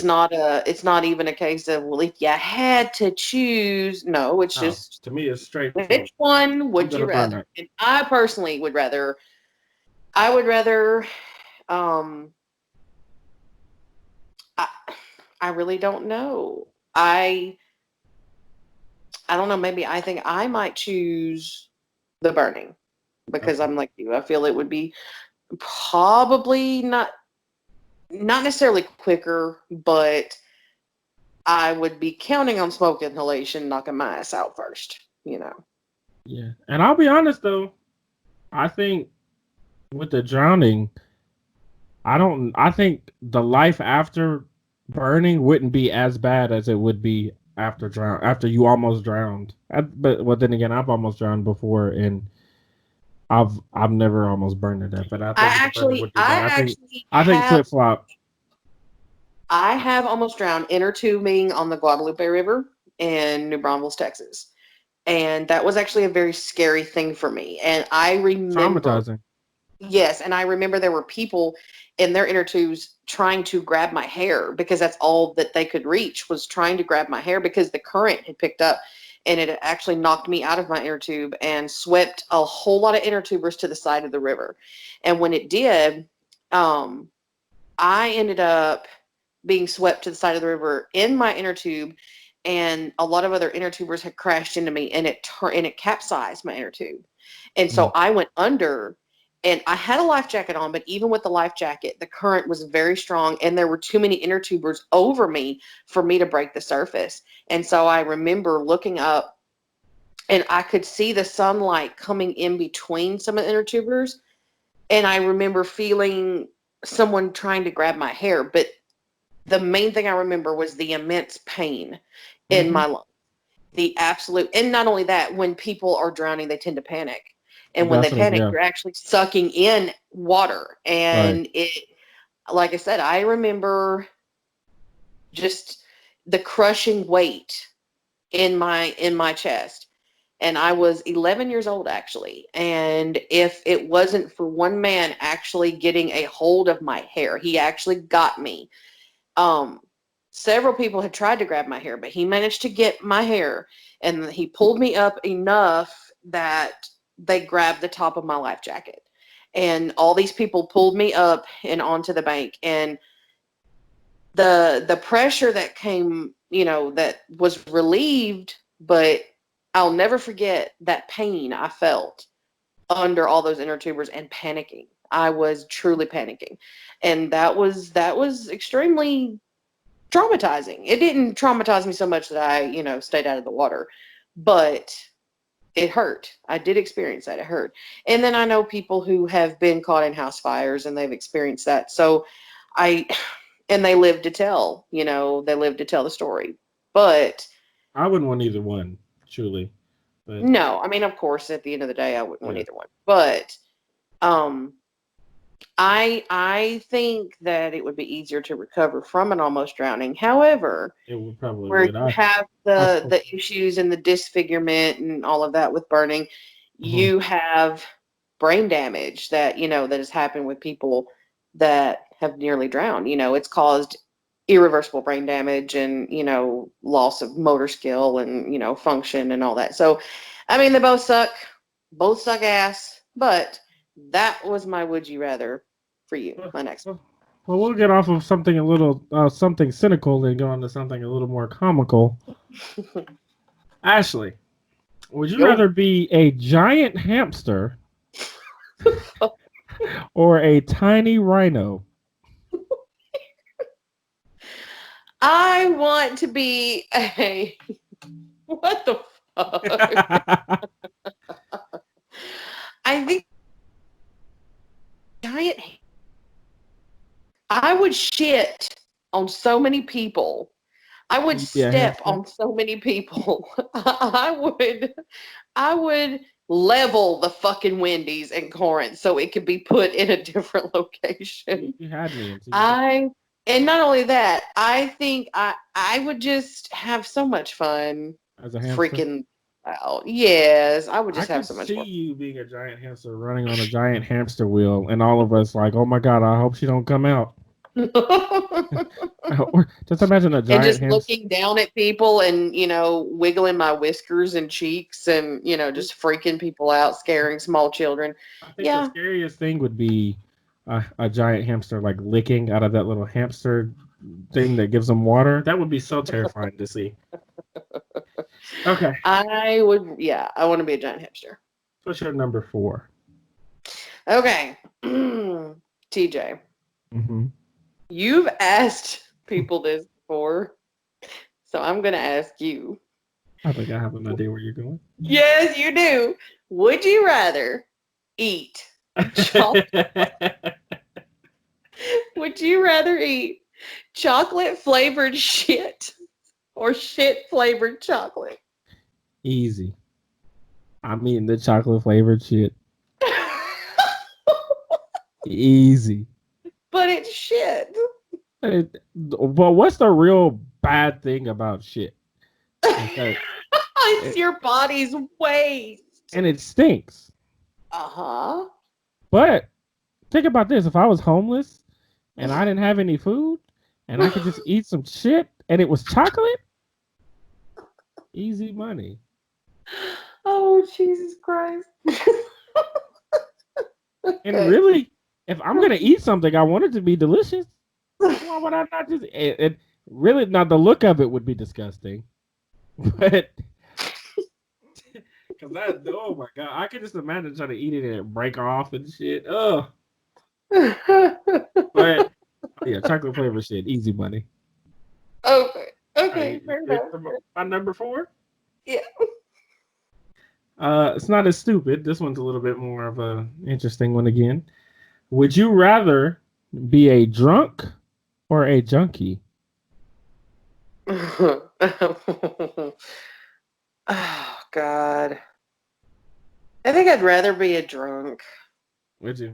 It's not even a case of, well, if you had to choose, no, it's just, to me, it's straight. Which one would you rather? And I personally would rather, I really don't know. I don't know. Maybe I think I might choose the burning because I'm like you. I feel it would be probably not necessarily quicker, but I would be counting on smoke inhalation knocking my ass out first, Yeah. And I'll be honest though, I think with the drowning, I think the life after burning wouldn't be as bad as it would be after you almost drowned. But then again, I've almost drowned before and I've never almost burned to death, but I think flip flop. I have almost drowned inner tubing on the Guadalupe River in New Braunfels, Texas. And that was actually a very scary thing for me. And I remember, Traumatizing. yes, and I remember there were people in their inner tubes trying to grab my hair because that's all that they could reach was trying to grab my hair because the current had picked up and it actually knocked me out of my inner tube and swept a whole lot of inner tubers to the side of the river. And when it did, um, I ended up being swept to the side of the river in my inner tube, and a lot of other inner tubers had crashed into me, and it capsized my inner tube, and so I went under. And I had a life jacket on, but even with the life jacket, the current was very strong, and there were too many inner tubers over me for me to break the surface. And so I remember looking up, and I could see the sunlight coming in between some of the inner tubers, and I remember feeling someone trying to grab my hair, but the main thing I remember was the immense pain in my lungs. The absolute, and not only that, when people are drowning, they tend to panic. And when they That's what, panic, yeah. you're actually sucking in water. Right. And it, like I said, I remember just the crushing weight in my chest. And I was 11 years old, actually. And if it wasn't for one man actually getting a hold of my hair, he actually got me. um Several people had tried to grab my hair, but he managed to get my hair, and he pulled me up enough that they grabbed the top of my life jacket, and all these people pulled me up and onto the bank. And the pressure that came, that was relieved, but I'll never forget that pain I felt under all those inner tubers and panicking. I was truly panicking, and that was extremely traumatizing. It didn't traumatize me so much that I, stayed out of the water, but it hurt. I did experience that. It hurt. And then I know people who have been caught in house fires and they've experienced that. So I, and they live to tell, they live to tell the story. But I wouldn't want either one, truly. But no, I mean, of course, at the end of the day, I wouldn't want yeah, either one. But um, I think that it would be easier to recover from an almost drowning. However, it would probably where would. you have I the spoke. issues and the disfigurement and all of that with burning, Mhm. you have brain damage that has happened with people that have nearly drowned. It's caused irreversible brain damage and loss of motor skill and function and all that. So, I mean, they both suck ass. But that was my would you rather for you. Well, My next. well, we'll get off of something a little something cynical and go on to something a little more comical. Ashley, would you Yo. rather be a giant hamster or a tiny rhino? I want to be a what the fuck? I think giant. I would shit on so many people. I would Would you be a step hamster? on so many people. I would level the fucking Wendy's in Corinth so it could be put in a different location. You had me until you said I and not only that, I think I would just have so much fun as a hamster. freaking out. Yes, I would I just have could so much see fun. you being a giant hamster running on a giant hamster wheel, and all of us like, "Oh my god, I hope she don't come out." Or just imagine a And giant just hamster. looking down at people and, wiggling my whiskers and cheeks and, just freaking people out, scaring small children. I think the Yeah. scariest thing would be a giant hamster like licking out of that little hamster thing that gives them water. That would be so terrifying to see. Okay, Yeah, I want to be a giant hamster. what's your number 4? Okay. TJ, Mm-hmm. you've asked people this before, so I'm going to ask you. I think I have an idea where you're going. Yes, you do. Would you rather eat chocolate? Would you rather eat chocolate flavored shit or shit flavored chocolate? Easy. I'm eating the chocolate flavored shit. Easy. But it's shit. But what's the real bad thing about shit? Is that It's your body's waste. And it stinks. Uh-huh. But think about this. If I was homeless and I didn't have any food and I could just eat some shit and it was chocolate, easy money. Oh, Jesus Christ. And really, if I'm going to eat something, I want it to be delicious. Why would I not just... It really, now the look of it would be disgusting. But... Because oh my God, I can just imagine trying to eat it and it break off and shit. Ugh. But yeah, chocolate flavor shit, easy money. Okay. Right, Fair enough. my number 4. Yeah. It's not as stupid. This one's a little bit more of a interesting one again. Would you rather be a drunk or a junkie? Oh God. I think I'd rather be a drunk. Would you?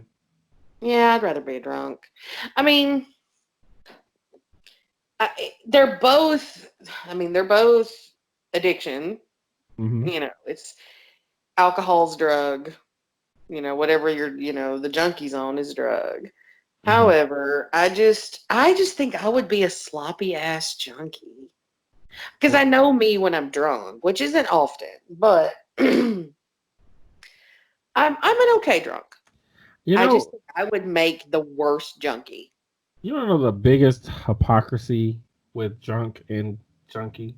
Yeah, I'd rather be a drunk. I mean, they're both. I mean, they're both addiction. Mm-hmm. You know, it's alcohol's drug. You know, whatever the junkie's on is drug. Mm-hmm. However, I just think I would be a sloppy ass junkie because I know me when I'm drunk, which isn't often, but I'm an okay drunk. I just think I would make the worst junkie. You don't know the biggest hypocrisy with drunk and junkie?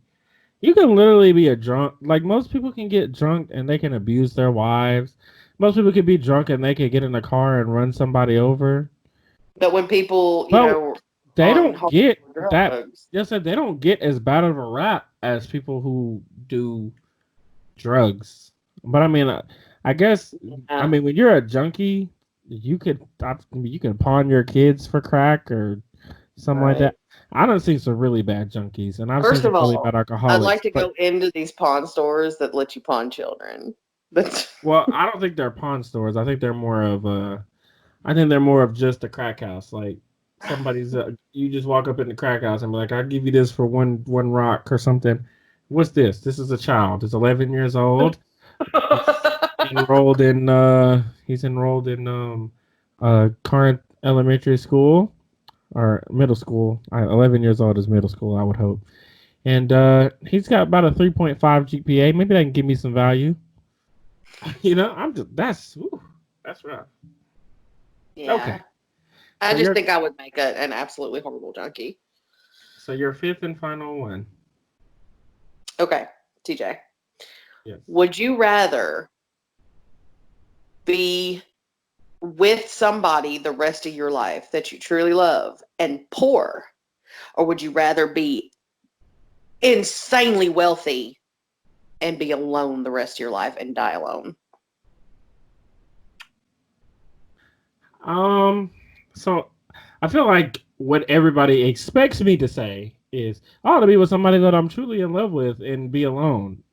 You can literally be a drunk. Like, most people can get drunk and they can abuse their wives. Most people can be drunk and they can get in a car and run somebody over. But when people, they don't get that. drugs. Just said they don't get as bad of a rap as people who do drugs. But I mean, I guess I mean, when you're a junkie, you can pawn your kids for crack or something like that. I don't see some really bad junkies, and I've seen some really bad alcoholics. I'd like to go into these pawn stores that let you pawn children. Well, I don't think they're pawn stores. I think they're more of just a crack house. Like, somebody's you just walk up in the crack house and be like, I'll give you this for one rock or something. What's this? This is a child. He's 11 years old. He's enrolled in current elementary school or middle school. 11 years old is middle school, I would hope. And he's got about a 3.5 GPA. Maybe that can give me some value. That's rough. Yeah. Okay. I just think I would make an absolutely horrible junkie. So your fifth and final one. Okay, TJ. Yes. Would you rather be with somebody the rest of your life that you truly love and poor, or would you rather be insanely wealthy and be alone the rest of your life and die alone? So I feel like what everybody expects me to say is, I ought to be with somebody that I'm truly in love with and be alone.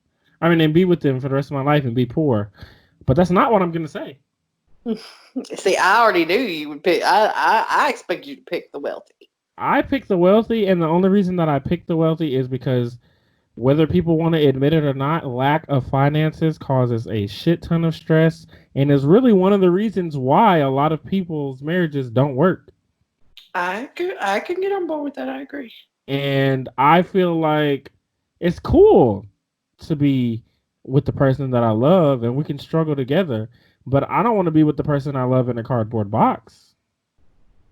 I mean, and be with them for the rest of my life and be poor. But that's not what I'm going to say. See, I already knew you would pick. I expect you to pick the wealthy. I picked the wealthy, and the only reason that I picked the wealthy is because, whether people want to admit it or not, lack of finances causes a shit ton of stress, and is really one of the reasons why a lot of people's marriages don't work. I can get on board with that. I agree. And I feel like it's cool to be with the person that I love, and we can struggle together. But I don't want to be with the person I love in a cardboard box.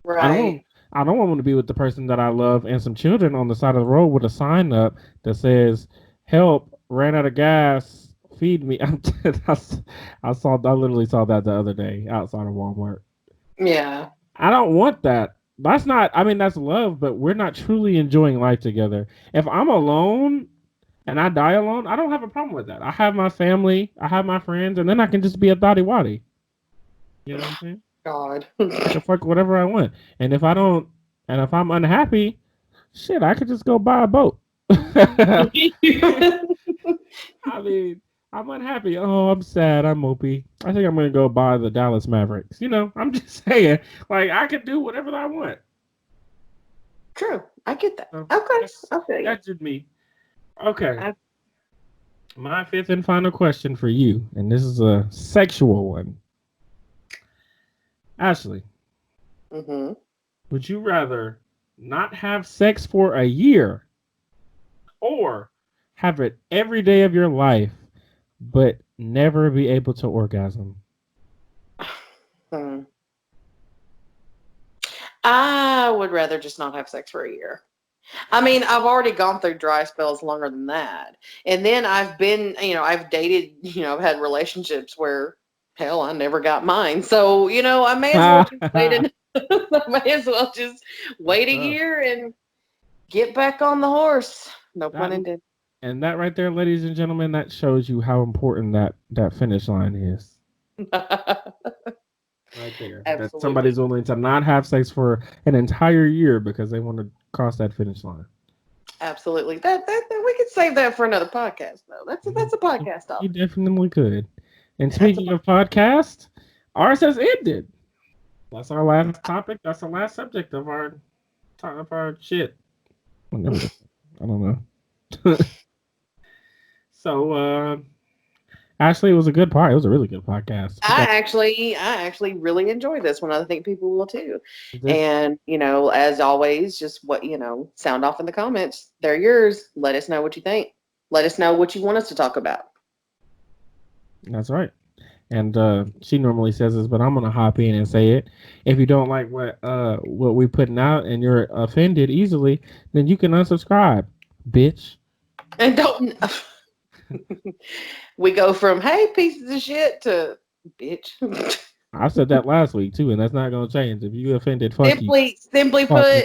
Right. I don't want to be with the person that I love and some children on the side of the road with a sign up that says, "Help! Ran out of gas. Feed me." I literally saw that the other day outside of Walmart. Yeah. I don't want that. That's not. I mean, that's love, but we're not truly enjoying life together. If I'm alone and I die alone, I don't have a problem with that. I have my family, I have my friends, and then I can just be a thotty waddy. You know what I'm saying? God. I can fuck whatever I want. And if I'm unhappy, shit, I could just go buy a boat. I mean, I'm unhappy. Oh, I'm sad. I'm mopey. I think I'm going to go buy the Dallas Mavericks. I'm just saying, like, I could do whatever I want. True. I get that. Okay. That's just me. Okay. My fifth and final question for you, and this is a sexual one. Ashley, Mm-hmm. would you rather not have sex for a year or have it every day of your life, but never be able to orgasm? Hmm. I would rather just not have sex for a year. I mean, I've already gone through dry spells longer than that. And then I've dated, I've had relationships where, hell, I never got mine. So, I may as well just wait That's I may as well just wait a tough. year and get back on the horse. No pun That intended. and that right there, ladies and gentlemen, that shows you how important that finish line is. Right there. That Absolutely. somebody's willing to not have sex for an entire year because they want to cross that finish line. Absolutely. That we could save that for another podcast though. That's a podcast You topic. definitely could. And That's a speaking of podcast, ours has ended. That's our last topic. That's the last subject of our shit. Well, never did. I don't know. So, actually, it was a good part. It was a really good podcast. We got I actually really enjoy this one. I think people will too. this. And, as always, just sound off in the comments. They're yours. Let us know what you think. Let us know what you want us to talk about. That's right. And she normally says this, but I'm gonna hop in and say it. If you don't like what we putting out and you're offended easily, then you can unsubscribe, bitch. And don't we go from hey pieces of shit to bitch. I said that last week too, and that's not gonna change. If you offended, fuck you. Simply Fuck you.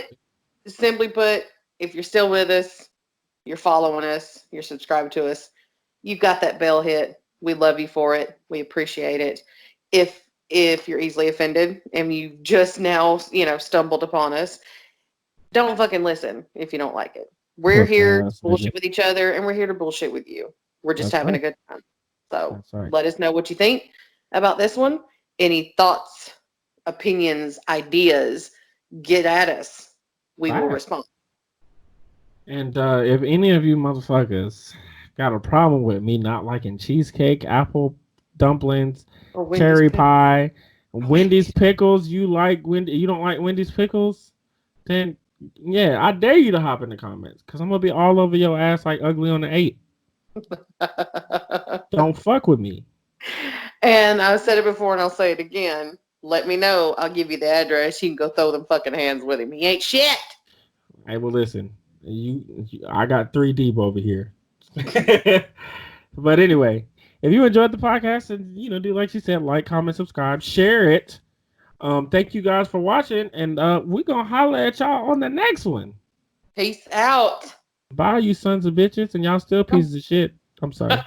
put, simply put, if you're still with us, you're following us, you're subscribing to us, you've got that bell hit. We love you for it. We appreciate it. If you're easily offended and you just now, stumbled upon us, don't fucking listen if you don't like it. We're Pussy here to ass nigga. bullshit with each other and we're here to bullshit with you. We're just That's having a right. good time. So That's right. let us know what you think about this one. Any thoughts, opinions, ideas, get at us. We will Fact. respond. And if any of you motherfuckers got a problem with me not liking cheesecake, apple dumplings, Or Wendy's cherry pick. pie, Wendy's Wendy's. pickles, you don't like Wendy's pickles, then yeah, I dare you to hop in the comments because I'm gonna be all over your ass like ugly on the 8. Don't fuck with me. And I've said it before and I'll say it again. Let me know. I'll give you the address. You can go throw them fucking hands with him. He ain't shit. Hey, well, listen, I got 3 deep over here. But anyway, if you enjoyed the podcast and do like she said, like, comment, subscribe, share it. Thank you guys for watching, and we're gonna holler at y'all on the next one. Peace out. Bye, you sons of bitches, and y'all still pieces of shit. I'm sorry.